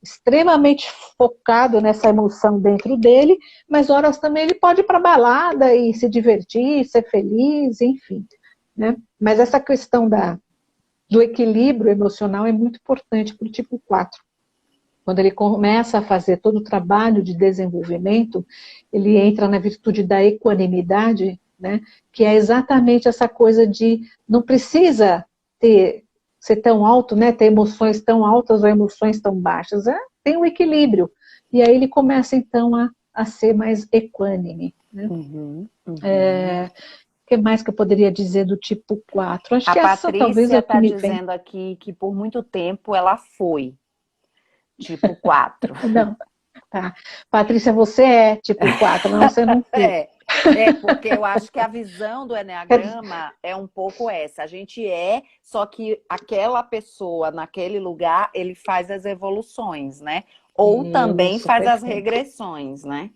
Speaker 1: extremamente focado nessa emoção dentro dele, mas horas também ele pode ir para balada e se divertir, ser feliz, enfim, né? Mas essa questão do equilíbrio emocional é muito importante para o tipo 4. Quando ele começa a fazer todo o trabalho de desenvolvimento, ele entra na virtude da equanimidade, né? Que é exatamente essa coisa de não precisa ser tão alto, né? Ter emoções tão altas ou emoções tão baixas. Tem um equilíbrio. E aí ele começa, então, a ser mais equânime. Né? O que mais que eu poderia dizer do tipo 4? Acho que essa talvez é
Speaker 2: Patrícia
Speaker 1: o que
Speaker 2: está
Speaker 1: me vem.
Speaker 2: dizendo aqui que por muito tempo ela foi tipo 4.
Speaker 1: Não, tá. Patrícia, você é tipo 4, não, você não foi.
Speaker 2: Porque eu acho que a visão do Eneagrama é um pouco essa. A gente só que aquela pessoa naquele lugar, ele faz as evoluções, né? Ou também faz as regressões, né?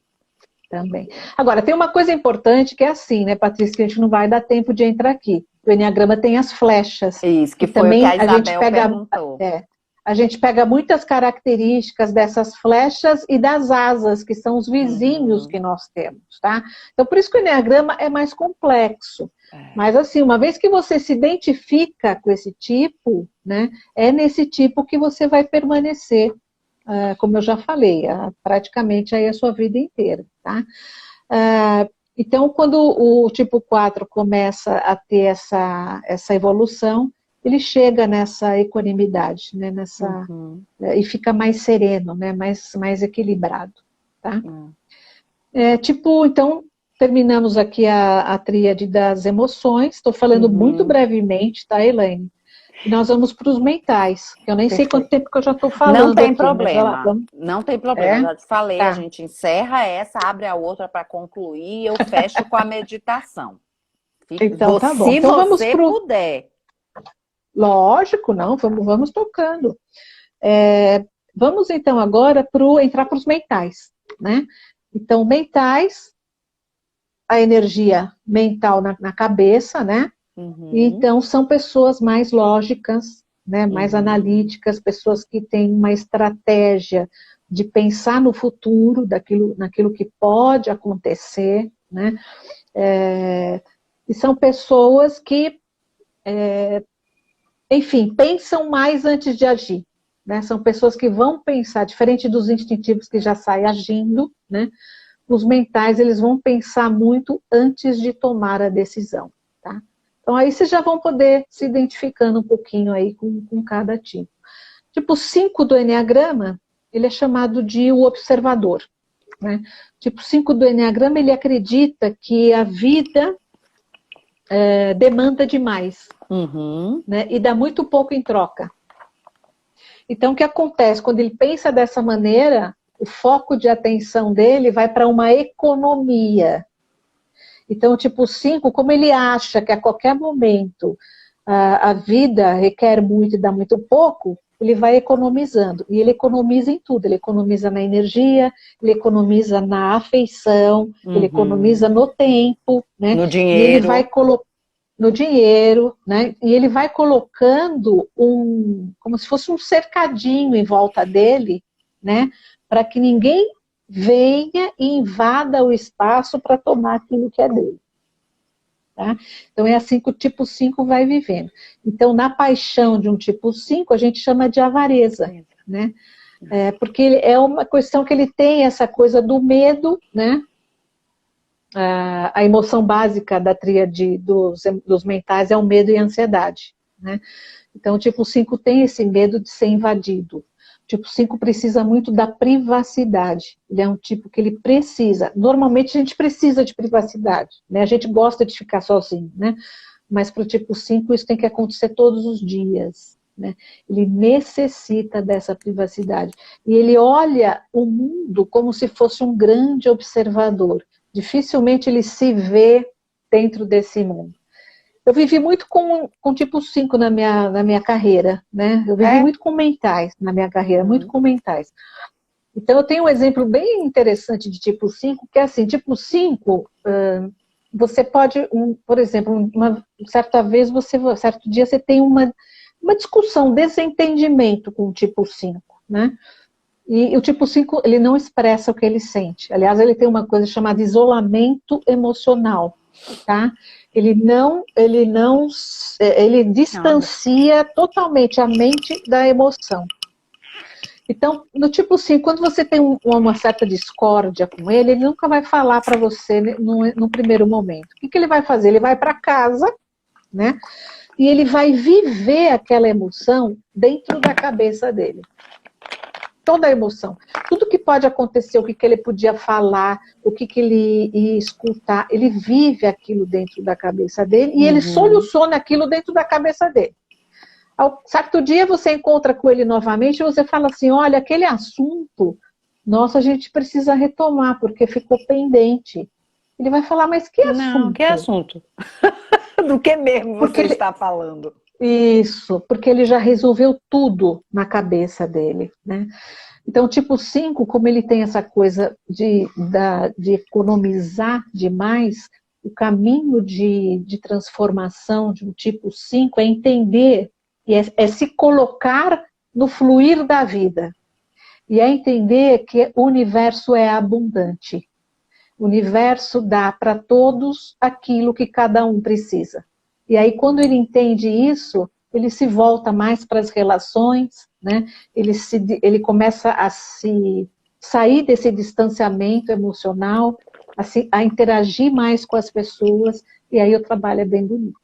Speaker 1: Também. Agora, tem uma coisa importante que é assim, né, Patrícia, que a gente não vai dar tempo de entrar aqui. O Eneagrama tem as flechas.
Speaker 2: Isso, que foi
Speaker 1: também
Speaker 2: o que a Isabel perguntou.
Speaker 1: A gente pega muitas características dessas flechas e das asas, que são os vizinhos que nós temos, tá? Então, por isso que o Eneagrama é mais complexo. Mas, assim, uma vez que você se identifica com esse tipo, né, é nesse tipo que você vai permanecer, como eu já falei, praticamente aí a sua vida inteira, tá? Então, quando o tipo 4 começa a ter essa evolução, ele chega nessa equanimidade, né, e fica mais sereno, né, mais equilibrado, tá? Então, terminamos aqui a tríade das emoções, estou falando muito brevemente, tá, Elaine? E nós vamos para os mentais, que eu nem sei quanto tempo que eu já estou falando.
Speaker 2: Não tem
Speaker 1: aqui,
Speaker 2: problema, não tem problema, eu já te falei,
Speaker 1: Tá.
Speaker 2: A gente encerra essa, abre a outra para concluir e eu fecho com a meditação.
Speaker 1: Então, tá bom.
Speaker 2: Se
Speaker 1: Então,
Speaker 2: você puder.
Speaker 1: Lógico, não, vamos tocando. Vamos então agora entrar para os mentais, né? Então, mentais, a energia mental na cabeça, né? Então, são pessoas mais lógicas, né? Mais analíticas, pessoas que têm uma estratégia de pensar no futuro, naquilo que pode acontecer, né? E são pessoas que enfim, pensam mais antes de agir, né? São pessoas que vão pensar, diferente dos instintivos que já saem agindo, né? Os mentais, eles vão pensar muito antes de tomar a decisão, tá? Então, aí vocês já vão poder se identificando um pouquinho aí com cada tipo. Tipo 5 do Eneagrama, ele é chamado de o observador, né? Tipo 5 do Eneagrama, ele acredita que a vida demanda demais, né? E dá muito pouco em troca. Então, o que acontece? Quando ele pensa dessa maneira, o foco de atenção dele vai para uma economia. Então, tipo 5, como ele acha que a qualquer momento a vida requer muito e dá muito pouco, ele vai economizando. E ele economiza em tudo. Ele economiza na energia, ele economiza na afeição, ele economiza no tempo, né?
Speaker 2: No dinheiro.
Speaker 1: E ele vai no dinheiro, né? E ele vai colocando como se fosse um cercadinho em volta dele, né? Para que ninguém venha e invada o espaço para tomar aquilo que é dele. Tá? Então é assim que o tipo 5 vai vivendo. Então, na paixão de um tipo 5, a gente chama de avareza, né? Porque é uma questão que ele tem essa coisa do medo, né? A emoção básica da tríade dos mentais é o medo e a ansiedade, né? Então, o tipo 5 tem esse medo de ser invadido. Tipo 5 precisa muito da privacidade. Ele é um tipo que ele precisa. Normalmente a gente precisa de privacidade, né? A gente gosta de ficar sozinho, né? Mas para o tipo 5 isso tem que acontecer todos os dias, né? Ele necessita dessa privacidade. E ele olha o mundo como se fosse um grande observador. Dificilmente ele se vê dentro desse mundo. Eu vivi muito com tipo 5 na minha carreira, né? Eu vivi muito com mentais na minha carreira, muito com mentais. Então eu tenho um exemplo bem interessante de tipo 5, que é assim, tipo 5, você pode, por exemplo, certa vez, certo dia você tem uma discussão, desentendimento com o tipo 5, né? E o tipo 5, ele não expressa o que ele sente. Aliás, ele tem uma coisa chamada isolamento emocional, tá? Ele distancia totalmente a mente da emoção. Então, no tipo 5, quando você tem uma certa discórdia com ele nunca vai falar para você no primeiro momento. O que ele vai fazer? Ele vai para casa, né? E ele vai viver aquela emoção dentro da cabeça dele. Toda a emoção. Tudo que pode acontecer, o que ele podia falar, o que ele ia escutar, ele vive aquilo dentro da cabeça dele e ele soluciona aquilo dentro da cabeça dele. Ao certo dia você encontra com ele novamente e você fala assim, olha, aquele assunto, nossa, a gente precisa retomar, porque ficou pendente. Ele vai falar, mas que assunto?
Speaker 2: Não, que assunto? Do que mesmo você está falando?
Speaker 1: Isso, porque ele já resolveu tudo na cabeça dele, né? Então, o tipo 5, como ele tem essa coisa de economizar demais, o caminho de transformação de um tipo 5 é entender, e é se colocar no fluir da vida. E é entender que o universo é abundante. O universo dá para todos aquilo que cada um precisa. E aí, quando ele entende isso, ele se volta mais para as relações, né? Ele começa a se sair desse distanciamento emocional, a interagir mais com as pessoas, e aí o trabalho é bem bonito.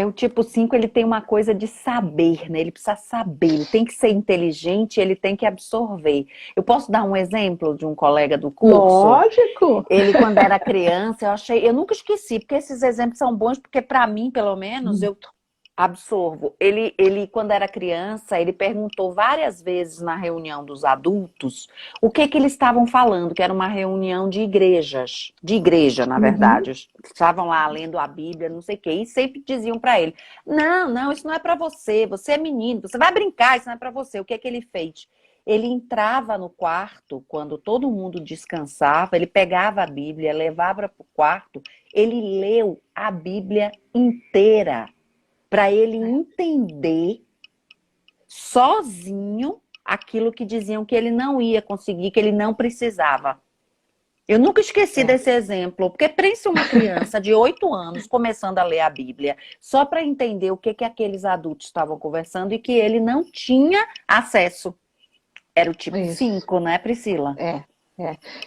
Speaker 2: O tipo 5, ele tem uma coisa de saber, né? Ele precisa saber, ele tem que ser inteligente, ele tem que absorver. Eu posso dar um exemplo de um colega do curso?
Speaker 1: Lógico!
Speaker 2: Ele, quando era criança, eu nunca esqueci, porque esses exemplos são bons, porque para mim, pelo menos, eu absorvo. Ele, quando era criança, ele perguntou várias vezes na reunião dos adultos o que eles estavam falando, que era uma reunião de igreja, na verdade. Estavam lá lendo a Bíblia, não sei o quê, e sempre diziam para ele, não, isso não é para você, você é menino, você vai brincar, isso não é para você. O que ele fez? Ele entrava no quarto, quando todo mundo descansava, ele pegava a Bíblia, levava para o quarto, ele leu a Bíblia inteira, para ele entender sozinho aquilo que diziam que ele não ia conseguir, que ele não precisava. Eu nunca esqueci desse exemplo, porque pense uma criança de 8 anos começando a ler a Bíblia, só para entender o que aqueles adultos estavam conversando e que ele não tinha acesso. Era o tipo 5, né, Priscila?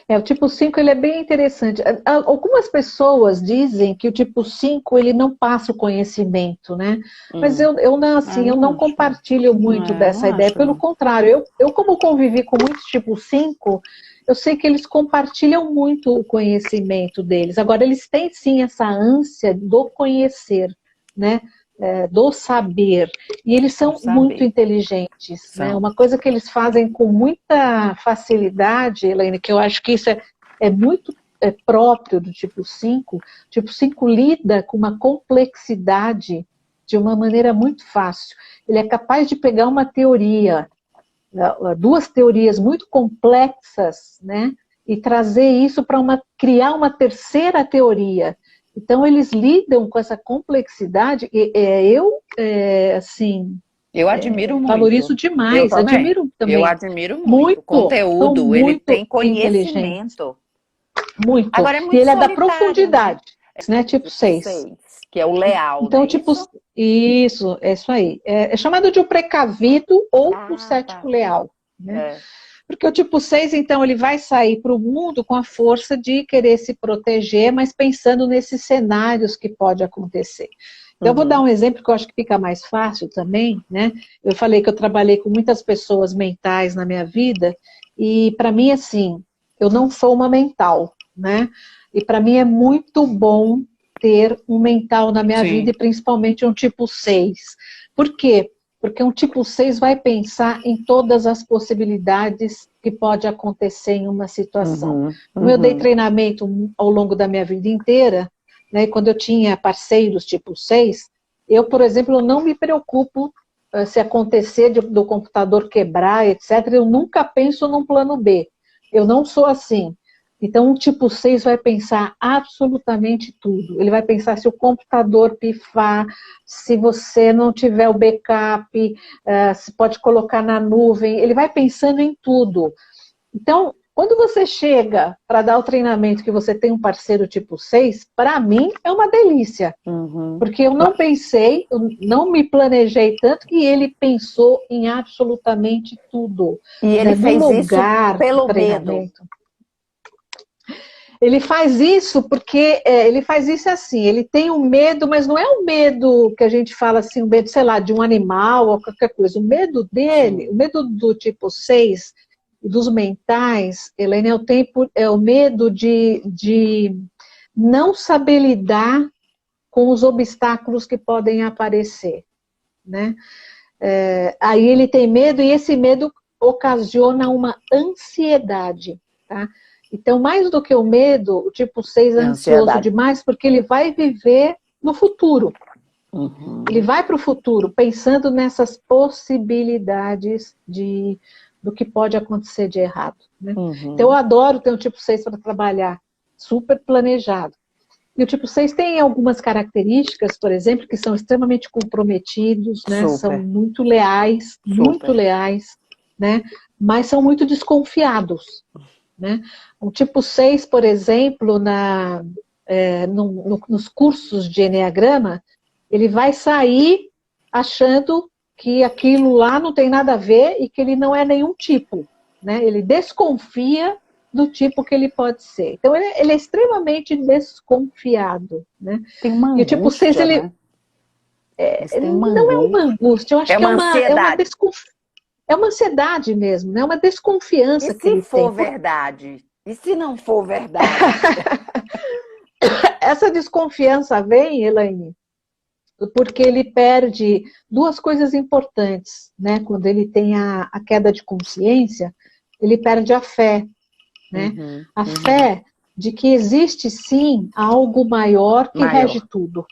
Speaker 1: O tipo 5, ele é bem interessante. Algumas pessoas dizem que o tipo 5, ele não passa o conhecimento, né? Mas eu não compartilho muito dessa ideia. Pelo contrário, eu como convivi com muitos tipo 5, eu sei que eles compartilham muito o conhecimento deles. Agora, eles têm sim essa ânsia do conhecer, né? Do saber, e eles são muito inteligentes, né? Uma coisa que eles fazem com muita facilidade, Elaine, que eu acho que isso é muito próprio do tipo 5, o tipo 5 lida com uma complexidade de uma maneira muito fácil. Ele é capaz de pegar uma teoria, 2 teorias muito complexas, né? E trazer isso para criar uma terceira teoria. Então, eles lidam com essa complexidade e
Speaker 2: eu admiro muito.
Speaker 1: Valorizo demais. Admiro também.
Speaker 2: Eu admiro muito. O conteúdo, ele tem conhecimento.
Speaker 1: Muito.
Speaker 2: Agora, é muito
Speaker 1: e ele
Speaker 2: solitário,
Speaker 1: é da profundidade, né? Tipo 6.
Speaker 2: Que é o leal,
Speaker 1: então,
Speaker 2: né?
Speaker 1: Tipo, isso, é isso aí. É chamado de o precavido ou o cético leal, né? Porque o tipo 6, então, ele vai sair para o mundo com a força de querer se proteger, mas pensando nesses cenários que pode acontecer. Então, eu vou dar um exemplo que eu acho que fica mais fácil também, né? Eu falei que eu trabalhei com muitas pessoas mentais na minha vida, e para mim, assim, eu não sou uma mental, né? E para mim é muito bom ter um mental na minha vida, e principalmente um tipo 6. Por quê? Porque um tipo 6 vai pensar em todas as possibilidades que pode acontecer em uma situação. Como eu dei treinamento ao longo da minha vida inteira, né, e quando eu tinha parceiros tipo 6, eu, por exemplo, não me preocupo se acontecer do computador quebrar, etc. Eu nunca penso num plano B. Eu não sou assim. Então, um tipo 6 vai pensar absolutamente tudo. Ele vai pensar se o computador pifar, se você não tiver o backup, se pode colocar na nuvem. Ele vai pensando em tudo. Então, quando você chega para dar o treinamento que você tem um parceiro tipo 6, para mim é uma delícia. Porque eu não pensei, eu não me planejei tanto, e ele pensou em absolutamente tudo.
Speaker 2: E ele fez isso pelo
Speaker 1: treinamento.
Speaker 2: medo.
Speaker 1: Ele faz isso porque ele faz isso assim, ele tem um medo, mas não é um medo que a gente fala assim, um medo, sei lá, de um animal ou qualquer coisa. O medo dele, o medo do tipo 6 e dos mentais, Elaine, é o medo de não saber lidar com os obstáculos que podem aparecer, né? Aí ele tem medo, e esse medo ocasiona uma ansiedade, tá? Então, mais do que o medo, o tipo 6 é ansioso demais, porque ele vai viver no futuro. Ele vai para o futuro, pensando nessas possibilidades do que pode acontecer de errado, né? Então, eu adoro ter um tipo 6 para trabalhar, super planejado. E o tipo 6 tem algumas características, por exemplo, que são extremamente comprometidos, né? São muito leais, né? Mas são muito desconfiados, né? O tipo 6, por exemplo, nos cursos de Eneagrama, ele vai sair achando que aquilo lá não tem nada a ver e que ele não é nenhum tipo, né? Ele desconfia do tipo que ele pode ser. Então, ele é extremamente desconfiado, né?
Speaker 2: Tem uma angústia,
Speaker 1: e o tipo 6, ele...
Speaker 2: né?
Speaker 1: Não é uma angústia, eu acho que
Speaker 2: ansiedade.
Speaker 1: É uma ansiedade mesmo, né? Uma desconfiança que ele tem.
Speaker 2: E se for verdade? E se não for verdade?
Speaker 1: Essa desconfiança vem, Elaine, porque ele perde duas coisas importantes, né? Quando ele tem a queda de consciência, ele perde a fé, né? A fé de que existe sim algo maior que rege tudo.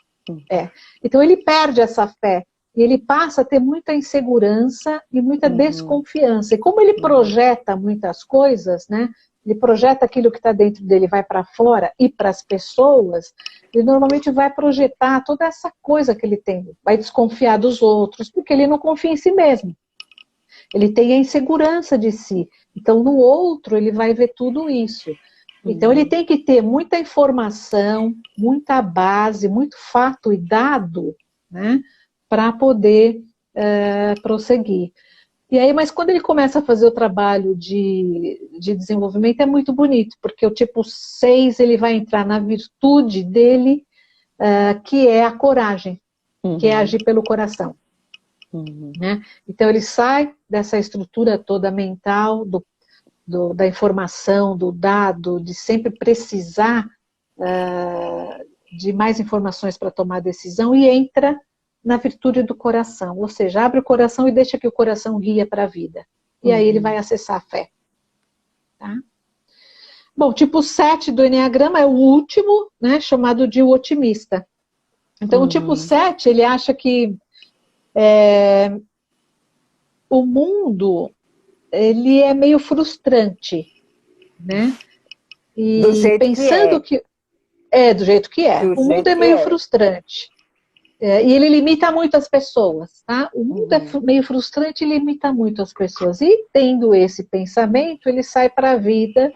Speaker 1: Então ele perde essa fé. E ele passa a ter muita insegurança e muita desconfiança. E como ele projeta muitas coisas, né? Ele projeta aquilo que está dentro dele, vai para fora e para as pessoas, ele normalmente vai projetar toda essa coisa que ele tem. Vai desconfiar dos outros, porque ele não confia em si mesmo. Ele tem a insegurança de si. Então, no outro, ele vai ver tudo isso. Então, ele tem que ter muita informação, muita base, muito fato e dado, né, para poder prosseguir. E aí, mas quando ele começa a fazer o trabalho de desenvolvimento, é muito bonito, porque o tipo 6, ele vai entrar na virtude dele, que é a coragem, que é agir pelo coração. Né? Então, ele sai dessa estrutura toda mental, da informação, do dado, de sempre precisar de mais informações para tomar decisão, e entra na virtude do coração, ou seja, abre o coração e deixa que o coração guia para a vida. E aí ele vai acessar a fé. Tá? Bom, tipo 7 do Eneagrama é o último, né, chamado de o otimista. Então, o tipo 7, ele acha que o mundo, ele é meio frustrante, né? E
Speaker 2: do jeito
Speaker 1: pensando que do jeito que é. O mundo é meio frustrante. E ele limita muito as pessoas, tá? O mundo é meio frustrante e limita muito as pessoas. E tendo esse pensamento, ele sai para a vida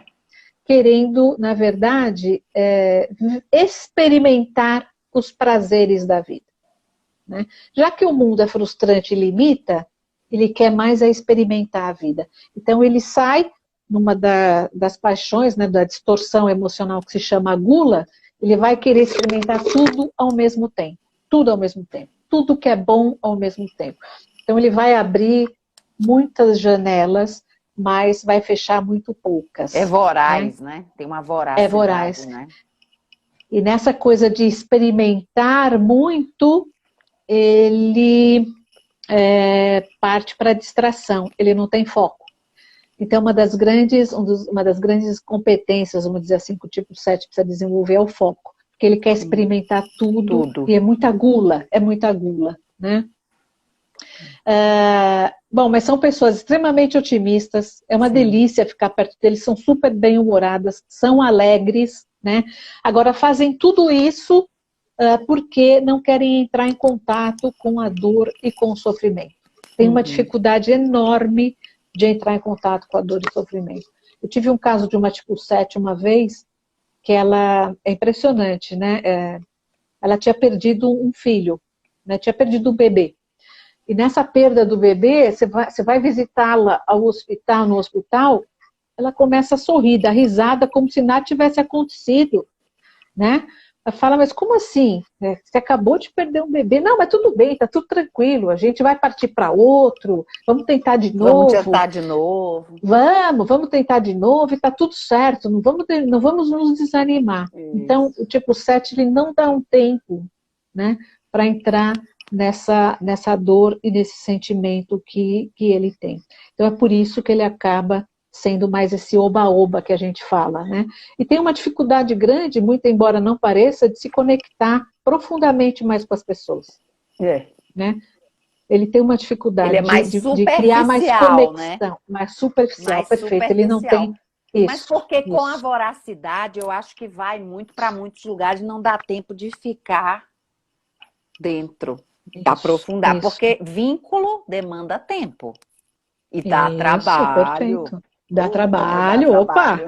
Speaker 1: querendo, na verdade, experimentar os prazeres da vida. Né? Já que o mundo é frustrante e limita, ele quer mais experimentar a vida. Então ele sai numa das paixões, né, da distorção emocional que se chama gula, ele vai querer experimentar tudo ao mesmo tempo. tudo ao mesmo tempo. Tudo que é bom ao mesmo tempo. Então, ele vai abrir muitas janelas, mas vai fechar muito poucas.
Speaker 2: É voraz, né? Tem uma voracidade,
Speaker 1: é voraz.
Speaker 2: Né?
Speaker 1: E nessa coisa de experimentar muito, ele parte para a distração, ele não tem foco. Então, uma das grandes competências, vamos dizer assim, que o tipo 7 precisa desenvolver é o foco. Porque ele quer experimentar tudo. E é muita gula, né? Bom, mas são pessoas extremamente otimistas, é uma delícia ficar perto deles, são super bem-humoradas, são alegres, né? Agora, fazem tudo isso porque não querem entrar em contato com a dor e com o sofrimento. Tem uma dificuldade enorme de entrar em contato com a dor e o sofrimento. Eu tive um caso de uma tipo 7 uma vez, que ela é impressionante, né? Ela tinha perdido um filho, né? Tinha perdido um bebê. E nessa perda do bebê, você vai visitá-la no hospital, ela começa a sorrir, dar risada, como se nada tivesse acontecido, né? Ela fala, mas como assim? Você acabou de perder um bebê. Não, mas tudo bem, tá tudo tranquilo, a gente vai partir para outro, vamos tentar de novo.
Speaker 2: Vamos tentar de novo.
Speaker 1: Vamos tentar de novo e tá tudo certo, não vamos nos desanimar. Isso. Então, o tipo 7, ele não dá um tempo, né, para entrar nessa dor e nesse sentimento que ele tem. Então, é por isso que ele acaba sendo mais esse oba-oba que a gente fala, né? E tem uma dificuldade grande, muito embora não pareça, de se conectar profundamente mais com as pessoas. Né? Ele tem uma dificuldade de criar mais conexão, né? Mais superficial, perfeito. Superficial. Ele não tem isso.
Speaker 2: Mas porque com a voracidade, eu acho que vai muito para muitos lugares, não dá tempo de ficar dentro, aprofundar, porque vínculo demanda tempo. E dá trabalho.
Speaker 1: Perfeito. Dá trabalho, opa!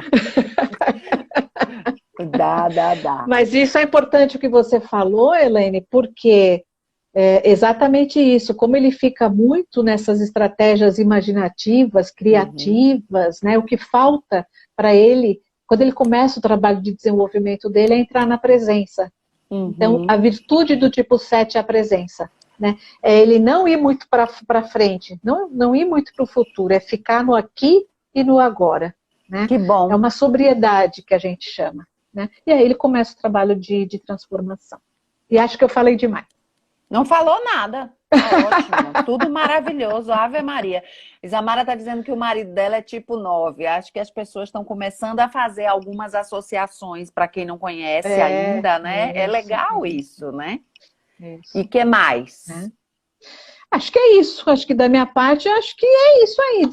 Speaker 2: Dá.
Speaker 1: Mas isso é importante o que você falou, Elaine, porque exatamente isso, como ele fica muito nessas estratégias imaginativas, criativas, né? O que falta para ele, quando ele começa o trabalho de desenvolvimento dele, é entrar na presença. Então, a virtude do tipo 7 é a presença. Né? É ele não ir muito para frente, não ir muito para o futuro, é ficar no aqui e no agora. Né?
Speaker 2: Que bom.
Speaker 1: É uma sobriedade que a gente chama. Né? E aí ele começa o trabalho de transformação. E acho que eu falei demais.
Speaker 2: Não falou nada. Ótimo, tudo maravilhoso, Ave Maria. Isamara está dizendo que o marido dela é tipo 9. Acho que as pessoas estão começando a fazer algumas associações, para quem não conhece ainda, né? É legal isso, né? Isso. E que mais?
Speaker 1: Acho que é isso. Acho que da minha parte, acho que é isso aí.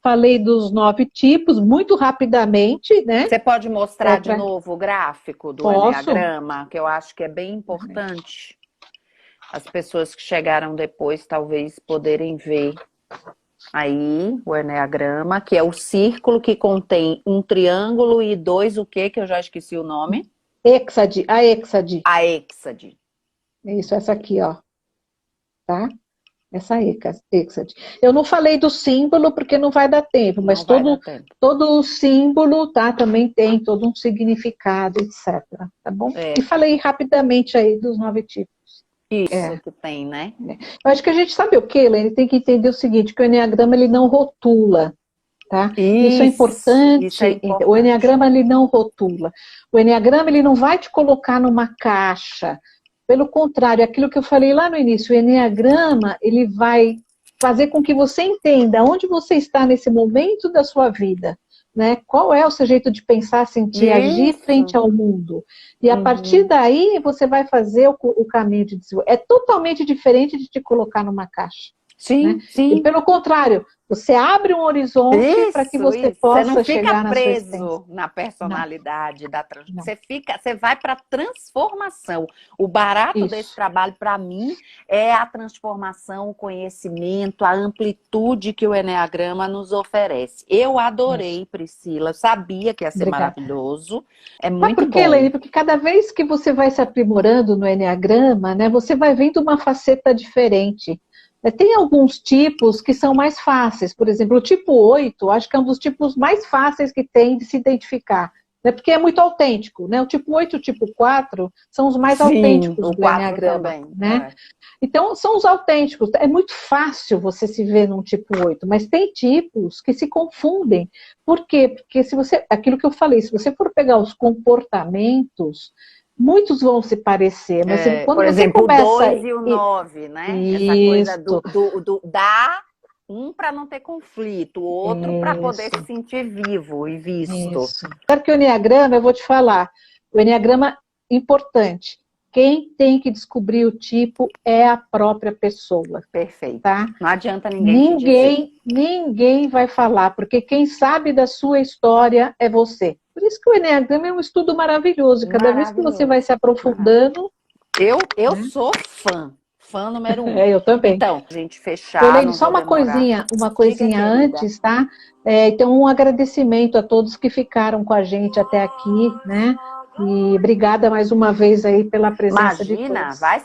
Speaker 1: Falei dos 9 tipos, muito rapidamente, né?
Speaker 2: Você pode mostrar de novo o gráfico do Eneagrama, que eu acho que é bem importante. As pessoas que chegaram depois, talvez, poderem ver aí o Eneagrama, que é o círculo que contém um triângulo e 2, o quê? Que eu já esqueci o nome.
Speaker 1: A êxade.
Speaker 2: A êxade.
Speaker 1: Isso, essa aqui, ó. Tá? Essa êxade. Eu não falei do símbolo porque não vai dar tempo, mas todo o símbolo, tá? Também tem todo um significado, etc. Tá bom? E falei rapidamente aí dos 9 tipos.
Speaker 2: Isso que tem, né?
Speaker 1: Eu acho que a gente sabe o que, Helene? Tem que entender o seguinte, que o Eneagrama ele não rotula, tá? Isso é importante. O Eneagrama ele não rotula. O Eneagrama ele não vai te colocar numa caixa. Pelo contrário, aquilo que eu falei lá no início, o Eneagrama ele vai fazer com que você entenda onde você está nesse momento da sua vida. Né? Qual é o seu jeito de pensar, sentir, agir frente ao mundo? E a partir daí você vai fazer o caminho de desenvolvimento. É totalmente diferente de te colocar numa caixa.
Speaker 2: Sim,
Speaker 1: né?
Speaker 2: sim.
Speaker 1: E pelo contrário, você abre um horizonte para que você possa chegar na sua essência.
Speaker 2: Você não fica preso na personalidade da transformação. Você vai para a transformação. O barato desse trabalho, para mim, é a transformação, o conhecimento, a amplitude que o Eneagrama nos oferece. Eu adorei, Priscila. Sabia que ia ser maravilhoso. É muito bom.
Speaker 1: Elaine? Porque cada vez que você vai se aprimorando no Eneagrama, né, você vai vendo uma faceta diferente. Tem alguns tipos que são mais fáceis, por exemplo, o tipo 8, acho que é um dos tipos mais fáceis que tem de se identificar, né? Porque é muito autêntico, né? O tipo 8 e o tipo 4 são os mais autênticos do Eneagrama,
Speaker 2: também,
Speaker 1: né? Então, são os autênticos. É muito fácil você se ver num tipo 8, mas tem tipos que se confundem. Por quê? Porque se você, aquilo que eu falei, se você for pegar os comportamentos, muitos vão se parecer, mas quando
Speaker 2: por
Speaker 1: você
Speaker 2: exemplo,
Speaker 1: começa...
Speaker 2: o 2 e o 9, né? Essa coisa do dar um para não ter conflito, o outro para poder se sentir vivo e visto.
Speaker 1: Isso. Claro que o Eneagrama, eu vou te falar, o Eneagrama, importante, quem tem que descobrir o tipo é a própria pessoa.
Speaker 2: Perfeito.
Speaker 1: Tá?
Speaker 2: Não adianta ninguém te dizer.
Speaker 1: Ninguém vai falar, porque quem sabe da sua história é você. Por isso que o Eneagrama é um estudo maravilhoso. Cada vez que você vai se aprofundando...
Speaker 2: Eu sou fã número 1.
Speaker 1: Eu também.
Speaker 2: Então, a gente fechar,
Speaker 1: Jolene, só uma coisinha
Speaker 2: Diga,
Speaker 1: antes, tá? Então, um agradecimento a todos que ficaram com a gente até aqui, né? E obrigada mais uma vez aí pela presença de todos.
Speaker 2: Imagina, vai